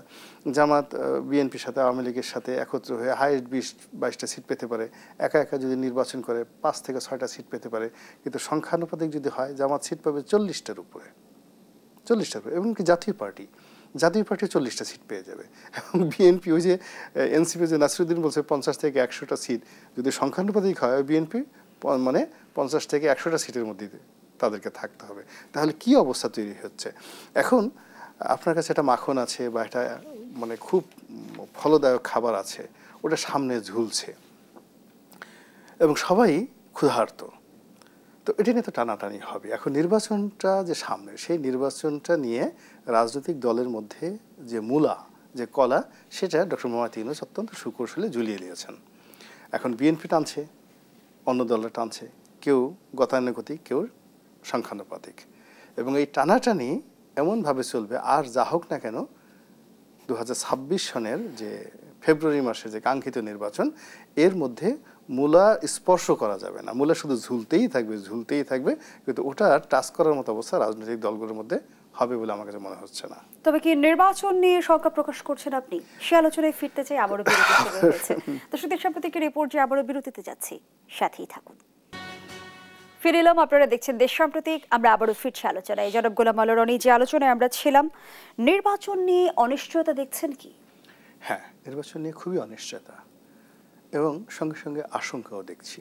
জামাত বিএনপির সাথে আওয়ামী লীগের সাথে একত্র হয়ে হাইয়েস্ট 20-22টা সিট পেতে পারে, একা একা যদি নির্বাচন করে 5 থেকে 6টা সিট পেতে পারে, কিন্তু সংখ্যানুপাতিক যদি হয়, জামাত সিট পাবে 40টার উপরে, 40টার উপরে, এবং কি জাতীয় পার্টি 40টা সিট পেয়ে যাবে। এবং বিএনপি, ওই যে এনসিপি যে নাসিরুদ্দিন বলছে 50 থেকে 100টা সিট যদি সংখ্যানুপাতিক হয়, বিএনপি মানে 50 থেকে 100টা সিটের মধ্যে তাদেরকে থাকতে হবে। তাহলে কি অবস্থা তৈরি হচ্ছে? এখন আপনার কাছে একটা মাখন আছে বা একটা মানে খুব ফলদায়ক খাবার আছে, ওটা সামনে ঝুলছে এবং সবাই ক্ষুধার্ত, তো এটা নিয়ে তো টানাটানি হবে। এখন নির্বাচনটা যে সামনে, সেই নির্বাচনটা নিয়ে রাজনৈতিক দলের মধ্যে যে মূলা, যে কলা, সেটা ডক্টর মোহাম্মদ ইউনূস অত্যন্ত সুকৌশলে ঝুলিয়ে দিয়েছেন। এখন বিএনপি টানছে, অন্য দলরা টানছে, কেউ গতানুগতিক, কেউ সংখ্যানুপাতিক, এবং এই টানাটানি এমনভাবে চলবে। আর যা হোক না কেন, 2026 সনের যে ফেব্রুয়ারি মাসে যে কাঙ্ক্ষিত নির্বাচন, এর মধ্যে মূলা স্পর্শ করা যাবে না, মূলা শুধু ঝুলতেই থাকবে, ঝুলতেই থাকবে, কিন্তু ওটা টাচ করার মতো অবস্থা রাজনৈতিক দলগুলোর মধ্যে হবে বলে আমার কাছে মনে হচ্ছে না। তবে কি নির্বাচন নিয়ে শঙ্কা প্রকাশ করছেন আপনি? সে আলোচনায় ফিরতে চাই, আবারও বিরতি শুরু হয়েছে। দর্শকদের সাম্প্রতিক রিপোর্ট যে আবারও বিরতিতে যাচ্ছি, সাথেই থাকুন। ফিরে এলাম, আপনারা দেখছেন দেশ সাম্প্রতিক। আমরা আবারও ফিরছি আলোচনায়। জনাব গোলাম মোল্লা রনি, যে আলোচনায় আমরা ছিলাম, নির্বাচন নিয়ে অনিশ্চয়তা দেখছেন কি? হ্যাঁ, নির্বাচন নিয়ে খুবই অনিশ্চয়তা এবং সঙ্গে সঙ্গে আশঙ্কাও দেখছি।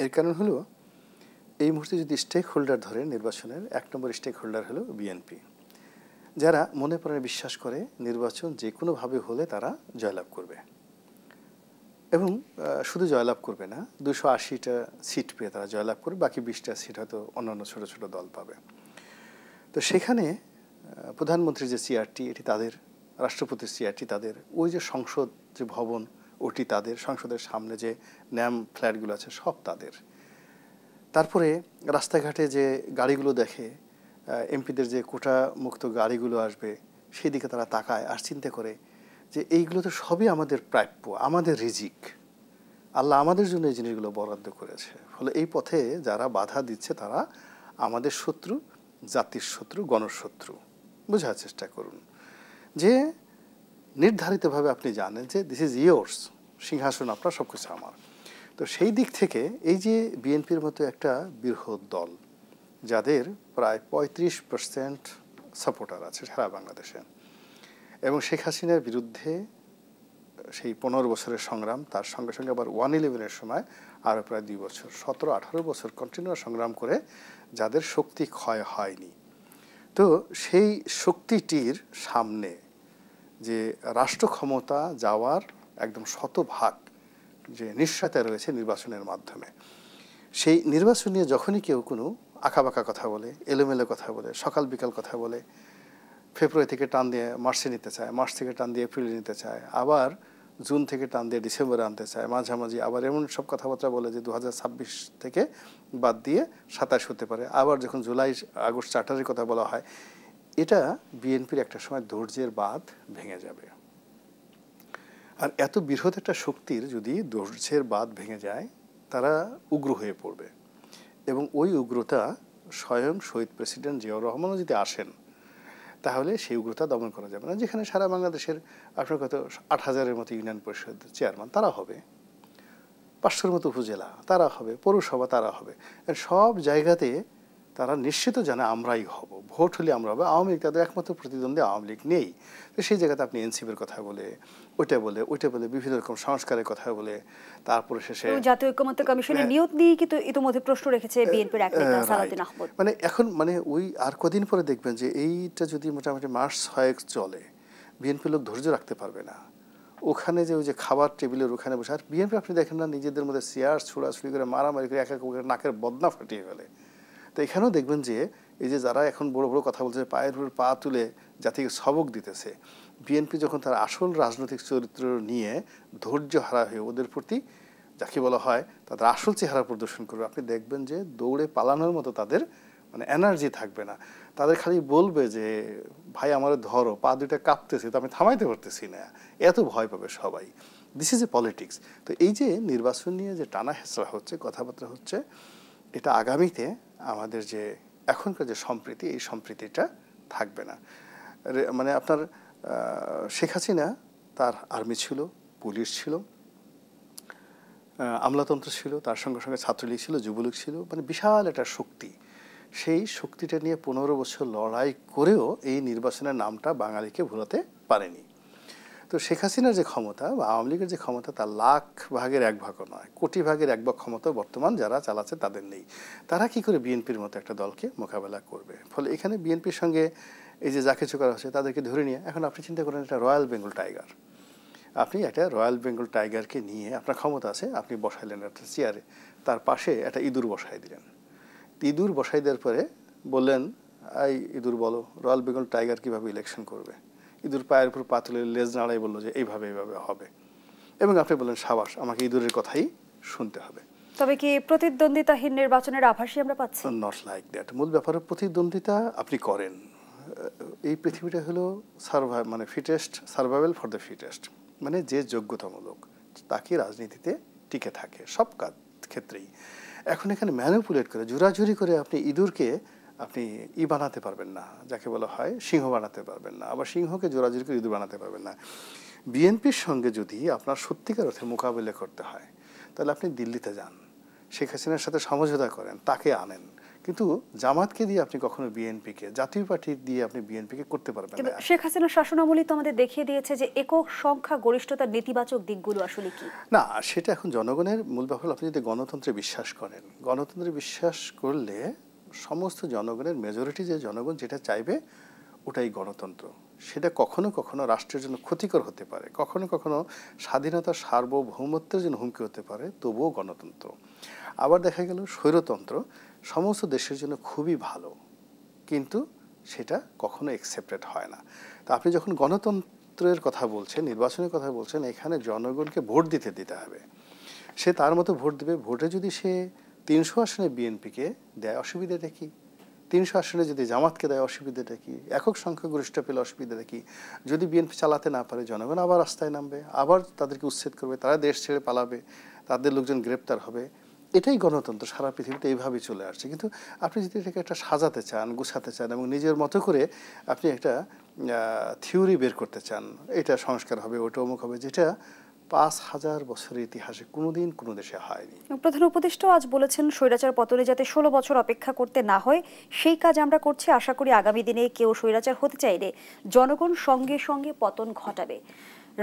এর কারণ হলো, এই মুহূর্তে যদি স্টেক হোল্ডার ধরে নির্বাচনের 1 নম্বর স্টেক হোল্ডার হলো বিএনপি, যারা মনে প্রাণে বিশ্বাস করে নির্বাচন যে কোনোভাবে হলে তারা জয়লাভ করবে, এবং শুধু জয়লাভ করবে না, 280টা সিট পেয়ে তারা জয়লাভ করবে, বাকি 20টা সিট হয়তো অন্যান্য ছোট ছোট দল পাবে। তো সেখানে প্রধানমন্ত্রীর যে চেয়ারটি, এটি তাদের, রাষ্ট্রপতির চেয়ারটি তাদের, ওই যে সংসদ যে ভবন, ওটি তাদের, সংসদের সামনে যে ন্যাম ফ্ল্যাটগুলো আছে সব তাদের। তারপরে রাস্তাঘাটে যে গাড়িগুলো দেখে, এমপিদের যে কোটা মুক্ত গাড়িগুলো আসবে, সেই দিকে তারা তাকায় আর চিন্তা করে যে এইগুলো তো সবই আমাদের প্রাপ্য, আমাদের রিজিক, আল্লাহ আমাদের জন্য এই জিনিসগুলো বরাদ্দ করেছে। ফলে এই পথে যারা বাধা দিচ্ছে তারা আমাদের শত্রু, জাতির শত্রু, গণশত্রু। বোঝার চেষ্টা করুন যে নির্ধারিতভাবে আপনি জানেন যে দিস ইজ ইয়োর্স, সিংহাসন আপনার, সব কিছু আমার। তো সেই দিক থেকে এই যে বিএনপির মতো একটা বৃহৎ দল, যাদের প্রায় 35% সাপোর্টার আছে সারা বাংলাদেশে, এবং শেখ হাসিনার বিরুদ্ধে সেই 15 বছরের সংগ্রাম, তার সঙ্গে সঙ্গে আবার 1/11-এর সময় আরও প্রায় 2 বছর, 17-18 বছর কন্টিনিউ সংগ্রাম করে যাদের শক্তি ক্ষয় হয়নি, তো সেই শক্তিটির সামনে যে রাষ্ট্র ক্ষমতা যাওয়ার একদম শতভাগ যে নিশ্চয়তা রয়েছে নির্বাচনের মাধ্যমে, সেই নির্বাচন নিয়ে যখনই কেউ কোনো আঁকাবাঁকা কথা বলে, এলোমেলো কথা বলে, সকাল বিকাল কথা বলে, ফেব্রুয়ারি থেকে টান দিয়ে মার্চে নিতে চায়, মার্চ থেকে টান দিয়ে এপ্রিলে নিতে চায়, আবার জুন থেকে টান দিয়ে ডিসেম্বরে আনতে চায়, মাঝামাঝি আবার এমন সব কথাবার্তা বলে যে 2026 থেকে বাদ দিয়ে 27 হতে পারে। আবার যখন জুলাই আগস্ট চার্টারের কথা বলা হয়, এটা বিএনপির একটা সময় ধৈর্যের বাঁধ ভেঙে যাবে। আর এত বৃহৎ একটা শক্তির যদি ধৈর্যের বাঁধ ভেঙে যায়, তারা উগ্র হয়ে পড়বে, এবং ওই উগ্রতা স্বয়ং শহীদ প্রেসিডেন্ট জিয়াউর রহমানও যদি আসেন, তাহলে সেই উগ্রতা দমন করা যাবে না। যেখানে সারা বাংলাদেশের আপনার কত 8,000-এর মতো ইউনিয়ন পরিষদ চেয়ারম্যান তারা হবে, 500-এর মতো উপজেলা তারা হবে, পৌরসভা তারা হবে, সব জায়গাতে তারা নিশ্চিত জানে আমরাই হব, ভোট হলে আমরা হবে। আওয়ামী লীগ তাদের একমাত্র প্রতিদ্বন্দ্বী আওয়ামী লীগ নেই, তো সেই জায়গাতে আপনি এনসিপির কথা বলে ওইটা বলে বিভিন্ন রকম সংস্কারের কথা বলে তারপরে শেষে জাতীয় ঐকমত্য কমিশনের নিয়োগ নিয়ে কিন্তু ইতিমধ্যে প্রশ্ন রেখেছে বিএনপির এক নেতা সালাউদ্দিন আহমদ। মানে এখন ওই আর কদিন পরে দেখবেন যে এইটা যদি মোটামুটি মাস 6 চলে, বিএনপি লোক ধৈর্য রাখতে পারবে না। ওখানে যে ওই যে খাবার টেবিলের ওখানে বসে, আর বিএনপি আপনি দেখেন না নিজেদের মধ্যে চেয়ার ছোড়াছুড়ি করে মারামারি করে এক এক নাকের বদনা ফাটিয়ে ফেলে। তো এখানেও দেখবেন যে এই যে যারা এখন বড় বড় কথা বলছে, পায়ের উপর পা তুলে জাতিকে সবক দিতেছে, বিএনপি যখন তার আসল রাজনৈতিক চরিত্র নিয়ে ধৈর্য হারা হয়ে ওদের প্রতি যাকে বলা হয় তাদের আসল চেহারা প্রদর্শন করবে, আপনি দেখবেন যে দৌড়ে পালানোর মতো তাদের এনার্জি থাকবে না। তাদের খালি বলবে যে ভাই আমার ধরো, পা দুইটা কাঁপতেছে, তো আমি থামাইতে পারতেছি না, এত ভয় পাবে সবাই। This is a politics. তো এই যে নির্বাচন নিয়ে যে টানা হেঁচড়া হচ্ছে, কথাবার্তা হচ্ছে, এটা আগামীতে আমাদের যে এখনকার যে সম্প্রীতি, এই সম্প্রীতিটা থাকবে না। আপনার শেখ হাসিনা তার আর্মি ছিল, পুলিশ ছিল, আমলাতন্ত্র ছিল, তার সঙ্গে সঙ্গে ছাত্রলীগ ছিল, যুবলীগ ছিল, বিশাল একটা শক্তি। সেই শক্তিটা নিয়ে 15 বছর লড়াই করেও এই নির্বাচনের নামটা বাঙালিকে ভুলাতে পারেনি। তো শেখ হাসিনার যে ক্ষমতা বা আওয়ামী লীগের যে ক্ষমতা, তার লাখ ভাগের 1 ভাগও নয়, কোটি ভাগের 1 ভাগ ক্ষমতা বর্তমান যারা চালাচ্ছে তাদের নেই। তারা কি করে বিএনপির মতো একটা দলকে মোকাবেলা করবে? ফলে এখানে বিএনপির সঙ্গে এই যে যা কিছু করা হচ্ছে তাদেরকে ধরে নিয়ে এখন আপনি চিন্তা করেন একটা রয়্যাল বেঙ্গল টাইগার, আপনি একটা রয়্যাল বেঙ্গল টাইগারকে নিয়ে আপনার ক্ষমতা আছে, আপনি বসাইলেন একটা চেয়ারে, তার পাশে একটা ইঁদুর বসাই দিলেন। ইঁদুর বসাই দেওয়ার পরে বললেন, এই ইঁদুর বলো রয়্যাল বেঙ্গল টাইগার কীভাবে ইলেকশন করবে? ইঁদুর পায়ের উপর পা তুলে লেজ নাড়াই বললো যে এইভাবে হবে, এবং আপনি বললেন সাবাস, আমাকে ইঁদুরের কথাই শুনতে হবে। তবে কি প্রতিদ্বন্দ্বিতাহীন নির্বাচনের আভাসই আমরা পাচ্ছি? Not like that. মূল ব্যাপারে প্রতিদ্বন্দ্বিতা আপনি করেন। এই পৃথিবীটা হলো fittest, survival for the fittest, যে যোগ্যতামূলক তাকে রাজনীতিতে টিকে থাকে সব ক্ষেত্রেই। এখন এখানে ম্যানিপুলেট করে জোরাজুরি করে আপনি ইঁদুরকে আপনি বানাতে পারবেন না, যাকে বলা হয় সিংহ বানাতে পারবেন না, আবার সিংহকে জোরাজুরি করে ইঁদুর বানাতে পারবেন না। বিএনপির সঙ্গে যদি আপনার সত্যিকার অর্থে মোকাবিলা করতে হয়, তাহলে আপনি দিল্লিতে যান, শেখ হাসিনার সাথে সমঝোতা করেন, তাকে আনেন। কিন্তু জামাতকে দিয়ে আপনি কখনো বিএনপিকে, জাতীয় পার্টি দিয়ে আপনি বিএনপিকে করতে পারবেন না। শেখ হাসিনার শাসনামলই তো আমাদের দেখিয়ে দিয়েছে যে একক সংখ্যা গরিষ্ঠতার নেতিবাচক দিকগুলো আসলে কি। না, সেটা এখন জনগণের মূল ব্যাপার। আপনি যদি গণতন্ত্রে বিশ্বাস করেন, গণতন্ত্রে বিশ্বাস করলে সমস্ত জনগণের মেজরিটি যে জনগণ যেটা চাইবে ওটাই গণতন্ত্র। সেটা কখনো কখনো রাষ্ট্রের জন্য ক্ষতিকর হতে পারে, কখনো কখনো স্বাধীনতার সার্বভৌমত্বের জন্য হুমকি হতে পারে, তবুও গণতন্ত্র। আবার দেখা গেল স্বৈরতন্ত্র সমস্ত দেশের জন্য খুবই ভালো, কিন্তু সেটা কখনো অ্যাকসেপ্টেড হয় না। তো আপনি যখন গণতন্ত্রের কথা বলছেন, নির্বাচনের কথা বলছেন, এখানে জনগণকে ভোট দিতে হবে। সে তার মতো ভোট দেবে। ভোটে যদি সে 300 আসনে বিএনপিকে দেয়, অসুবিধাটা কি? 300 আসনে যদি জামাতকে দেয়, অসুবিধাটা কি? একক সংখ্যাগরিষ্ঠ পেলে অসুবিধাটা কি? যদি বিএনপি চালাতে না পারে, জনগণ আবার রাস্তায় নামবে, আবার তাদেরকে উচ্ছেদ করবে, তারা দেশ ছেড়ে পালাবে, তাদের লোকজন গ্রেপ্তার হবে। এটাই গণতন্ত্র, সারা পৃথিবীতে এইভাবেই চলে আসছে। কিন্তু আপনি যদি এটাকে একটা সাজাতে চান, গুছাতে চান এবং নিজের মতো করে আপনি একটা থিওরি বের করতে চান, এটা সংস্কার হবে, ওটা অমুক হবে, যেটা 5000 বছরের ইতিহাসে কোনোদিন কোনো দেশে হয়নি। প্রধান উপদেষ্টা আজ বলেছেন স্বৈরাচার পতনে যাতে 16 বছর অপেক্ষা করতে না হয় সেই কাজ আমরা করছি। আশা করি আগামী দিনে কেউ স্বৈরাচার হতে চাইলে জনগণ সঙ্গে সঙ্গে পতন ঘটাবে।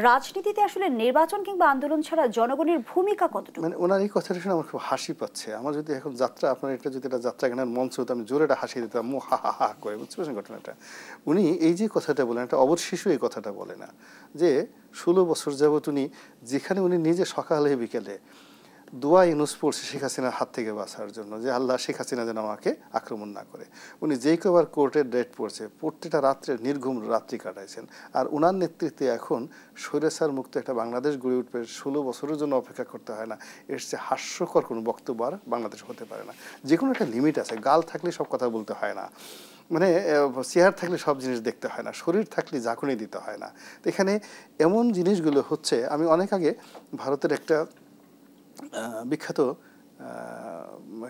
রাজনীতিতে আসলে নির্বাচন কিংবা আন্দোলন ছাড়া জনগণের ভূমিকা কতটুকু? ওনার এই কথাটা শুনে আমার খুব হাসি পাচ্ছে। আমার যদি এখন যাত্রা, আপনার এটা যদি একটা যাত্রা গানের মঞ্চ হতো, আমি জোরে একটা হাসি দিতাম, মো হা হা হা করে। বুঝতে পারছেন ঘটনাটা? উনি এই যে কথাটা বলেন, একটা অবশ শিশু এই কথাটা বলে না, যে 16 বছর যাবত উনি, যেখানে উনি নিজে সকালে বিকেলে দোয়া ইউনূস পড়ছে শেখ হাসিনার হাত থেকে বাঁচার জন্য, যে আল্লাহ শেখ হাসিনা যেন আমাকে আক্রমণ না করে। উনি যেই কবার কোর্টের ডেট পড়ছে প্রত্যেকটা রাত্রে নির্ঘুম রাত্রি কাটাইছেন। আর ওনার নেতৃত্বে এখন স্বৈরাচার মুক্ত একটা বাংলাদেশ গড়ে উঠবে, 16 বছরের জন্য অপেক্ষা করতে হয় না। এর চেয়ে হাস্যকর কোনো বক্তব্য আর বাংলাদেশ হতে পারে না। যে কোনো একটা লিমিট আছে, গাল থাকলে সব কথা বলতে হয় না, মানে চেয়ার থাকলে সব জিনিস দেখতে হয় না, শরীর থাকলে ঝাঁকুনি দিতে হয় না। তো এখানে এমন জিনিসগুলো হচ্ছে। আমি অনেক আগে ভারতের একটা বিখ্যাত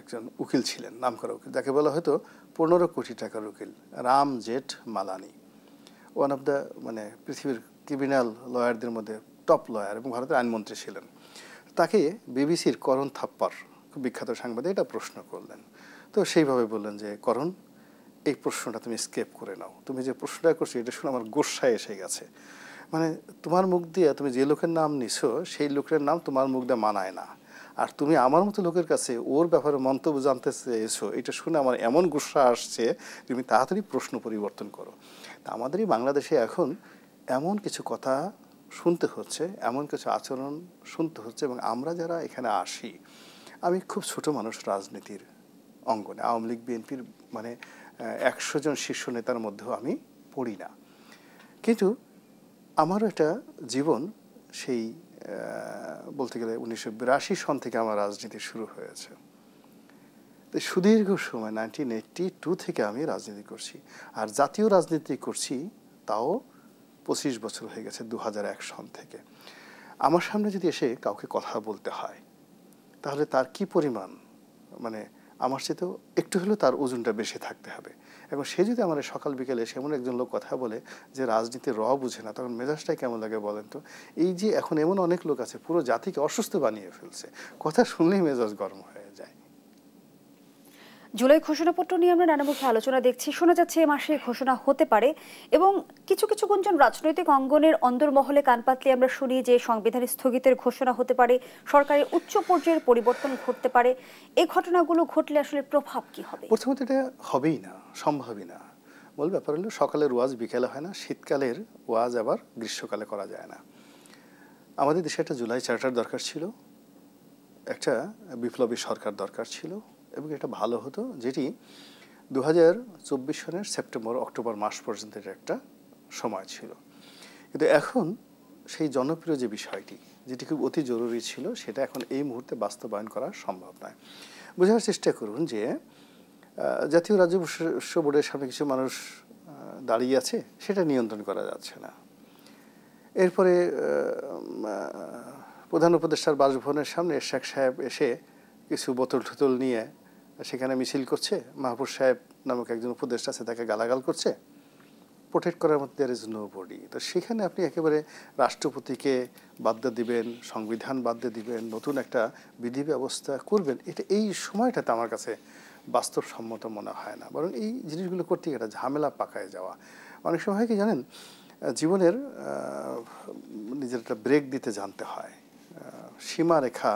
একজন উকিল ছিলেন, নামকরা উকিল, যাকে বলা হয়তো 15 কোটি টাকার উকিল, রাম জেঠ মালানি। ওয়ান অফ দ্য মানে পৃথিবীর ক্রিমিনাল লয়ারদের মধ্যে টপ লয়ার, এবং ভারতের আইনমন্ত্রী ছিলেন। তাকে বিবিসির করণ থাপ্পার, খুব বিখ্যাত সাংবাদিক, এটা প্রশ্ন করলেন। তো সেইভাবে বললেন যে, করণ, এই প্রশ্নটা তুমি স্কেপ করে নাও, তুমি যে প্রশ্নটা করছো এটা শুনে আমার গোস্সায় এসে গেছে। মানে তোমার মুখ দিয়ে তুমি যে লোকের নাম নিছো সেই লোকের নাম তোমার মুখ দিয়ে মানায় না, আর তুমি আমার মতো লোকের কাছে ওর ব্যাপারে মন্তব্য জানতে চেয়েছো, এটা শুনে আমার এমন গুসা আসছে, তুমি তাড়াতাড়ি প্রশ্ন পরিবর্তন করো। তা আমাদেরই বাংলাদেশে এখন এমন কিছু কথা শুনতে হচ্ছে, এমন কিছু আচরণ শুনতে হচ্ছে, এবং আমরা যারা এখানে আসি, আমি খুব ছোট মানুষ রাজনীতির অঙ্গনে, আওয়ামী লীগ বিএনপির মানে 100 জন শীর্ষ নেতার মধ্যেও আমি পড়ি না, কিন্তু আমারও একটা জীবন সেই বলতে গেলে 1982 সন থেকে আমার রাজনীতি শুরু হয়েছে। তো সুদীর্ঘ সময় 1982 থেকে আমি রাজনীতি করছি, আর জাতীয় রাজনীতি করছি তাও 25 বছর হয়ে গেছে, 2001 সন থেকে। আমার সামনে যদি এসে কাউকে কথা বলতে হয় তাহলে তার কি পরিমাণ, মানে আমার চেয়েতেও একটু হলেও তার ওজনটা বেশি থাকতে হবে। এবং সে যদি আমার সকাল বিকেলে এসে এমন একজন লোক কথা বলে যে রাজনীতির বুঝে না, তখন মেজাজটাই কেমন লাগে বলেন তো। এই যে এখন এমন অনেক লোক আছে পুরো জাতিকে অসুস্থ বানিয়ে ফেলছে, কথা শুনলেই মেজাজ গরম হয়ে যায়। জুলাই ঘোষণাপত্র নিয়ে আমরা নানামুখী আলোচনা দেখছি, শোনা যাচ্ছে এ মাসে ঘোষণা হতে পারে, এবং কিছু কিছু গুঞ্জন রাজনৈতিক অঙ্গনের অন্দরমহলে কান পাতলে আমরা শুনি যে সংবিধান স্থগিতের ঘোষণা হতে পারে, সরকারের উচ্চ পর্যায়ের পরিবর্তন ঘটতে পারে। এই ঘটনাগুলো ঘটলে আসলে প্রভাব কি হবে? প্রথমত এটা হবেই না, সম্ভবই না। মূল ব্যাপার হলো সকালের ওয়াজ বিকেলে হয় না, শীতকালের ওয়াজ আবার গ্রীষ্মকালে করা যায় না। আমাদের দেশে একটা জুলাই চার্টার দরকার ছিল, একটা বিপ্লবী সরকার দরকার ছিল, এবং এটা ভালো হতো যেটি 2024 সনের সেপ্টেম্বর অক্টোবর মাস পর্যন্ত একটা সময় ছিল। কিন্তু এখন সেই জনপ্রিয় যে বিষয়টি, যেটি খুব অতি জরুরি ছিল, সেটা এখন এই মুহূর্তে বাস্তবায়ন করা সম্ভব নয়। বোঝার চেষ্টা করুন যে জাতীয় রাজস্ব বোর্ডের সামনে কিছু মানুষ দাঁড়িয়ে আছে, সেটা নিয়ন্ত্রণ করা যাচ্ছে না। এরপরে প্রধান উপদেষ্টার বাসভবনের সামনে এরশাদ সাহেব এসে কিছু বোতল ঠুতল নিয়ে সেখানে মিছিল করছে, মাহফুজ সাহেব নামক একজন উপদেষ্টা আছে তাকে গালাগাল করছে, প্রোটেক্ট করার মধ্যে দেয়ার ইজ নো বডি। তো সেখানে আপনি একেবারে রাষ্ট্রপতিকে বাদ দিবেন, সংবিধান বাদ দিবেন, নতুন একটা বিধি ব্যবস্থা করবেন, এটা এই সময়টাতে আমার কাছে বাস্তবসম্মত মনে হয় না। বরং এই জিনিসগুলো করতে গিয়ে একটা ঝামেলা পাকায় যাওয়া। অনেক সময় হয় কি জানেন, জীবনের নিজের একটা ব্রেক দিতে জানতে হয়, সীমারেখা,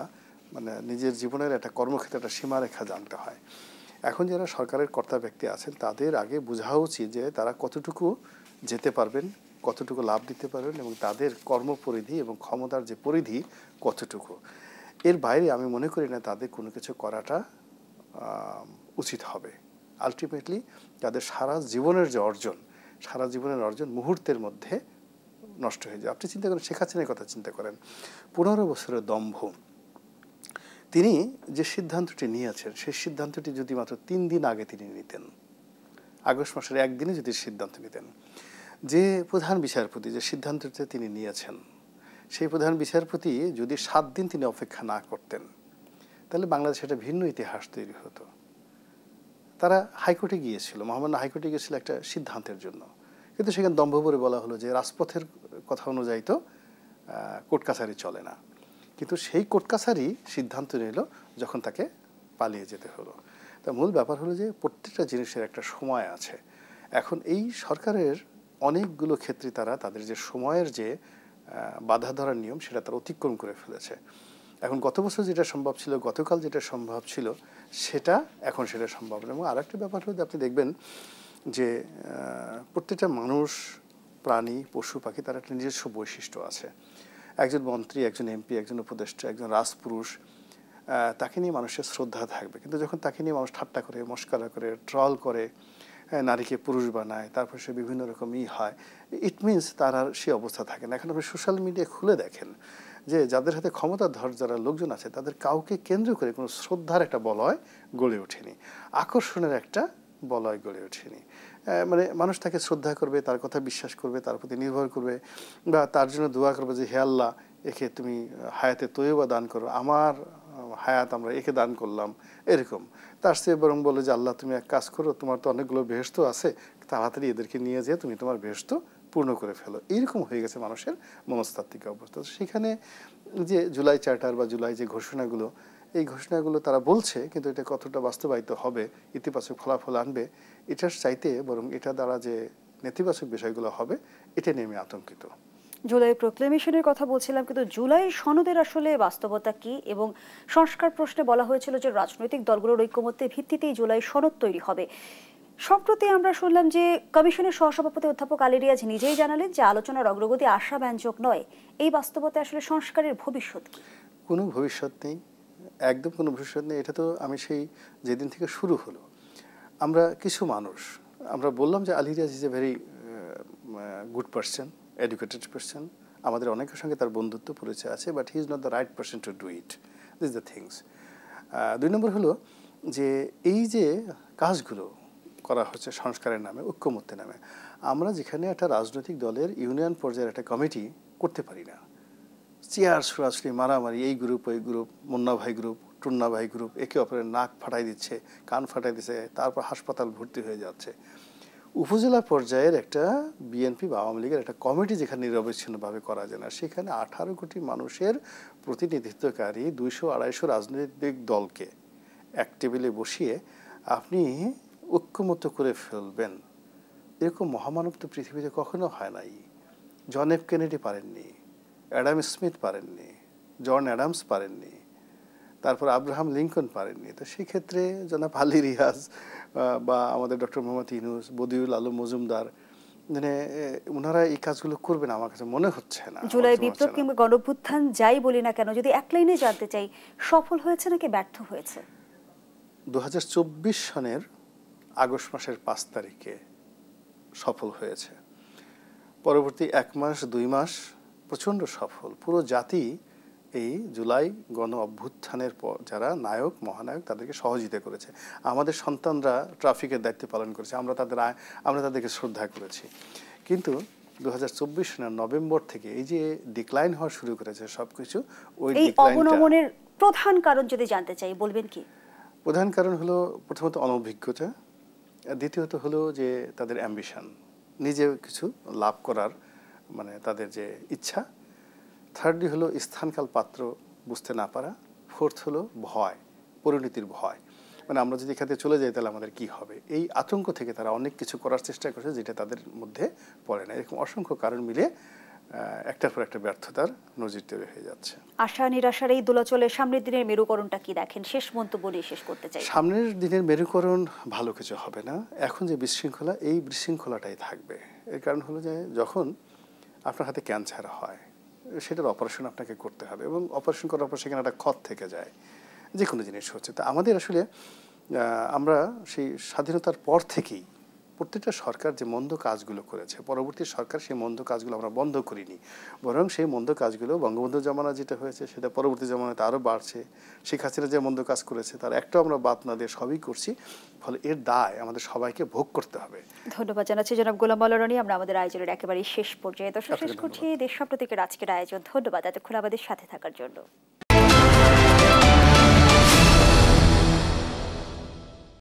মানে নিজের জীবনের একটা কর্মক্ষেত্রে একটা সীমারেখা জানতে হয়। এখন যারা সরকারের কর্তা ব্যক্তি আছেন তাদের আগে বোঝা উচিত যে তারা কতটুকু যেতে পারবেন, কতটুকু লাভ দিতে পারবেন, এবং তাদের কর্মপরিধি এবং ক্ষমতার যে পরিধি কতটুকু। এর বাইরে আমি মনে করি না তাদের কোনো কিছু করাটা উচিত হবে। আলটিমেটলি তাদের সারা জীবনের যে অর্জন, সারা জীবনের অর্জন মুহূর্তের মধ্যে নষ্ট হয়ে যায়। আপনি চিন্তা করেন, শেখ হাসিনার কথা চিন্তা করেন, 15 বছরের দম্ভ। তিনি যে সিদ্ধান্তটি নিয়েছেন সেই সিদ্ধান্তটি যদি মাত্র 3 দিন আগে তিনি নিতেন, আগস্ট মাসের 1 দিনে যদি সিদ্ধান্ত নিতেন, যে প্রধান বিচারপতি যে সিদ্ধান্তটি তিনি নিয়েছেন সেই প্রধান বিচারপতি যদি 7 দিন তিনি অপেক্ষা না করতেন, তাহলে বাংলাদেশে একটা ভিন্ন ইতিহাস তৈরি হতো। তারা হাইকোর্টে গিয়েছিল, মহামান্য হাইকোর্টে গিয়েছিল একটা সিদ্ধান্তের জন্য, কিন্তু সেখানে দম্ভ করে বলা হলো যে রাজপথের কথা অনুযায়ী তো কোর্ট কাছারি চলে না। কিন্তু সেই কোর্ট কাছারি সিদ্ধান্ত নিল যখন তাকে পালিয়ে যেতে হলো। তা মূল ব্যাপার হলো যে প্রত্যেকটা জিনিসের একটা সময় আছে। এখন এই সরকারের অনেকগুলো ক্ষেত্রে তারা তাদের যে সময়ের যে বাধা ধরার নিয়ম সেটা তারা অতিক্রম করে ফেলেছে। এখন গত বছর যেটা সম্ভব ছিল, গতকাল যেটা সম্ভব ছিল, সেটা এখন সেটা সম্ভব না। এবং আরেকটা ব্যাপার হলো আপনি দেখবেন যে প্রত্যেকটা মানুষ, প্রাণী, পশু পাখি, তার একটা নিজস্ব বৈশিষ্ট্য আছে। একজন মন্ত্রী, একজন এমপি, একজন উপদেষ্টা, একজন রাজপুরুষ তাকে নিয়ে মানুষের শ্রদ্ধা থাকবে। কিন্তু যখন তাকে নিয়ে মানুষ ঠাট্টা করে, মস্করা করে, ট্রল করে, নারীকে পুরুষ বানায়, তারপর সে বিভিন্ন রকম হয়, ইট মিনস তার আর সে অবস্থা থাকে না। এখন আপনি সোশ্যাল মিডিয়া খুলে দেখেন যে যাদের হাতে ক্ষমতাধর যারা লোকজন আছে তাদের কাউকে কেন্দ্র করে কোনো শ্রদ্ধার একটা বলয় গড়ে ওঠেনি, আকর্ষণের একটা বলয় গড়ে ওঠেনি। মানে মানুষ তাকে শ্রদ্ধা করবে, তার কথা বিশ্বাস করবে, তার প্রতি নির্ভর করবে, বা তার জন্য দোয়া করবে যে হে আল্লাহ, একে তুমি হায়াতে তৈবা দান করো, আমার হায়াত আমরা একে দান করলাম, এরকম। তার চেয়ে বরং বলে যে আল্লাহ তুমি এক কাজ করো, তোমার তো অনেকগুলো বেহেশত আছে, তাড়াতাড়ি এদেরকে নিয়ে যেয়ে তুমি তোমার বেহেশত পূর্ণ করে ফেলো। এইরকম হয়ে গেছে মানুষের মনস্তাত্ত্বিক অবস্থা। সেখানে যে জুলাই চার্টার বা জুলাই যে ঘোষণাগুলো, এই ঘোষণাগুলো তারা বলছে, কিন্তু এটা কতটা বাস্তবায়িত হবে, ইতিবাচক ফলাফল আনবে, এটার চাইতে বরং এটা দ্বারা যে নেতিবাচক বিষয়গুলো হবে, এটা নিয়ে আমি আতঙ্কিত। জুলাই প্রোক্লেমেশনের কথা বলছিলাম, কিন্তু জুলাই সনদের আসলে বাস্তবতা কি? এবং সংস্কার প্রশ্নে বলা হয়েছিল যে রাজনৈতিক দলগুলোর ঐকমত্যের ভিত্তিতেই জুলাই সনদ তৈরি হবে। সম্প্রতি আমরা শুনলাম যে কমিশনের সহসভাপতি অধ্যাপক আলী রিয়াজ নিজেই জানালেন যে আলোচনার অগ্রগতি আশাব্যঞ্জক নয়। এই বাস্তবতায় আসলে সংস্কারের ভবিষ্যৎ কি? কোনো ভবিষ্যৎ নেই, একদম কোনো ভবিষ্যৎ নেই। এটা তো আমি সেই যেদিন থেকে শুরু হলো, আমরা কিছু মানুষ আমরা বললাম যে Ali Riaz is a very good person, educated person, আমাদের অনেকের সঙ্গে তার বন্ধুত্ব পরিচয় আছে, but he is not the right person to do it, this the things. 2 number হলো যে এই যে কাজগুলো করা হচ্ছে সংস্কারের নামে, ঐক্যমত্যের নামে, আমরা যেখানে একটা রাজনৈতিক দলের ইউনিয়ন পর্যায়ের একটা কমিটি করতে পারি না, চেয়ার সরাসরি মারামারি, এই গ্রুপ ওই গ্রুপ, মুন্না ভাই গ্রুপ, টুন্না ভাই গ্রুপ, একে অপরের নাক ফাটাই দিচ্ছে, কান ফাটাই দিচ্ছে, তারপর হাসপাতাল ভর্তি হয়ে যাচ্ছে। উপজেলা পর্যায়ের একটা বিএনপি বা আওয়ামী লীগের একটা কমিটি যেখানে নিরবচ্ছিন্নভাবে করা যায় না, সেখানে 18 কোটি মানুষের প্রতিনিধিত্বকারী 200-250 রাজনৈতিক দলকে এক টেবিলে বসিয়ে আপনি ঐক্যমত্য করে ফেলবেন, এরকম মহামানব তো পৃথিবীতে কখনো হয় নাই। জন এফ কেনেডি পারেননি, অ্যাডাম স্মিথ পারেননি, জন অ্যাডামস পারেননি, তারপর আব্রাহাম লিঙ্কন পারেননি। তো সেক্ষেত্রে জনাব আলী রিয়াজ বা আমাদের ডক্টর মোহাম্মদ ইউনূস, বদিউল আলম মজুমদার, মানে ওনারা এই কাজগুলো করবেন আমার কাছে মনে হচ্ছে না। জুলাই বিপ্লব কিংবা গণঅভ্যুত্থান যাই বলি না কেন, যদি এক লাইনে জানতে চাই, সফল হয়েছে নাকি ব্যর্থ হয়েছে? 2024 সনের আগস্ট মাসের 5 তারিখে সফল হয়েছে। পরবর্তী 1 মাস 2 মাস প্রচণ্ড সফল। পুরো জাতি এই জুলাই গণ অভ্যুত্থানের পর যারা নায়ক মহানায়ক তাদেরকে সহযোগিতা করেছে। আমাদের সন্তানরা ট্রাফিকের দায়িত্ব পালন করেছে, আমরা তাদেরকে শ্রদ্ধা করেছি। কিন্তু 2024 সনের নভেম্বর থেকে এই যে ডিক্লাইন হওয়া শুরু করেছে সবকিছু, ওই অবনমনের প্রধান কারণ যদি জানতে চাই বলবেন কি? প্রধান কারণ হলো প্রথমত অনভিজ্ঞতা, দ্বিতীয়ত হলো যে তাদের অ্যাম্বিশন, নিজে কিছু লাভ করার মানে তাদের যে ইচ্ছা, থার্ডলি হলো স্থানকাল পাত্র বুঝতে না পারা, ফোর্থ হলো ভয়, পরিণতির ভয়, মানে আমরা যদি এখানে চলে যাই তাহলে আমাদের কি হবে, এই আতঙ্ক থেকে তারা অনেক কিছু করার চেষ্টা করছে যেটা তাদের মধ্যে পড়ে না। এরকম অসংখ্য কারণ মিলে একটার পর একটা ব্যর্থতার নজির তৈরি হয়ে যাচ্ছে। আশা নিরাশার এই দোলাচলে সামনের দিনের মেরুকরণটা কি দেখেন? শেষ মন্তব্য নিয়ে শেষ করতে চাই। সামনের দিনের মেরুকরণ ভালো কিছু হবে না। এখন যে বিশৃঙ্খলা, এই বিশৃঙ্খলাটাই থাকবে। এর কারণ হলো যে যখন আপনার হাতে ক্যান্সার হয়, সেটার অপারেশন আপনাকে করতে হবে, এবং অপারেশন করার পর সেখানে একটা ক্ষত থেকে যায়, যে কোনো জিনিস হচ্ছে। তা আমাদের আসলে আমরা সেই স্বাধীনতার পর থেকেই প্রত্যেকটা সরকার যে মন্দ কাজগুলো করেছে, পরবর্তী সরকার সেই মন্দ কাজগুলো আমরা বন্ধ করিনি, বরং সেই মন্দ কাজগুলো বঙ্গবন্ধু জামানা যেটা হয়েছে সেটা পরবর্তী জামানাতে আরও বাড়ছে। শেখ হাসিনা যে মন্দ কাজ করেছে তার একটাও আমরা বাদ না দিয়ে সবই করছি, ফলে এর দায় আমাদের সবাইকে ভোগ করতে হবে। ধন্যবাদ জানাচ্ছি জনাব গোলাম মাওলা রনি। আমরা আমাদের আয়োজনের একেবারে শেষ পর্যায়ে শেষ করছি দেশ সাম্প্রতিকের আজকের আয়োজন। ধন্যবাদ এতক্ষণ আমাদের সাথে থাকার জন্য।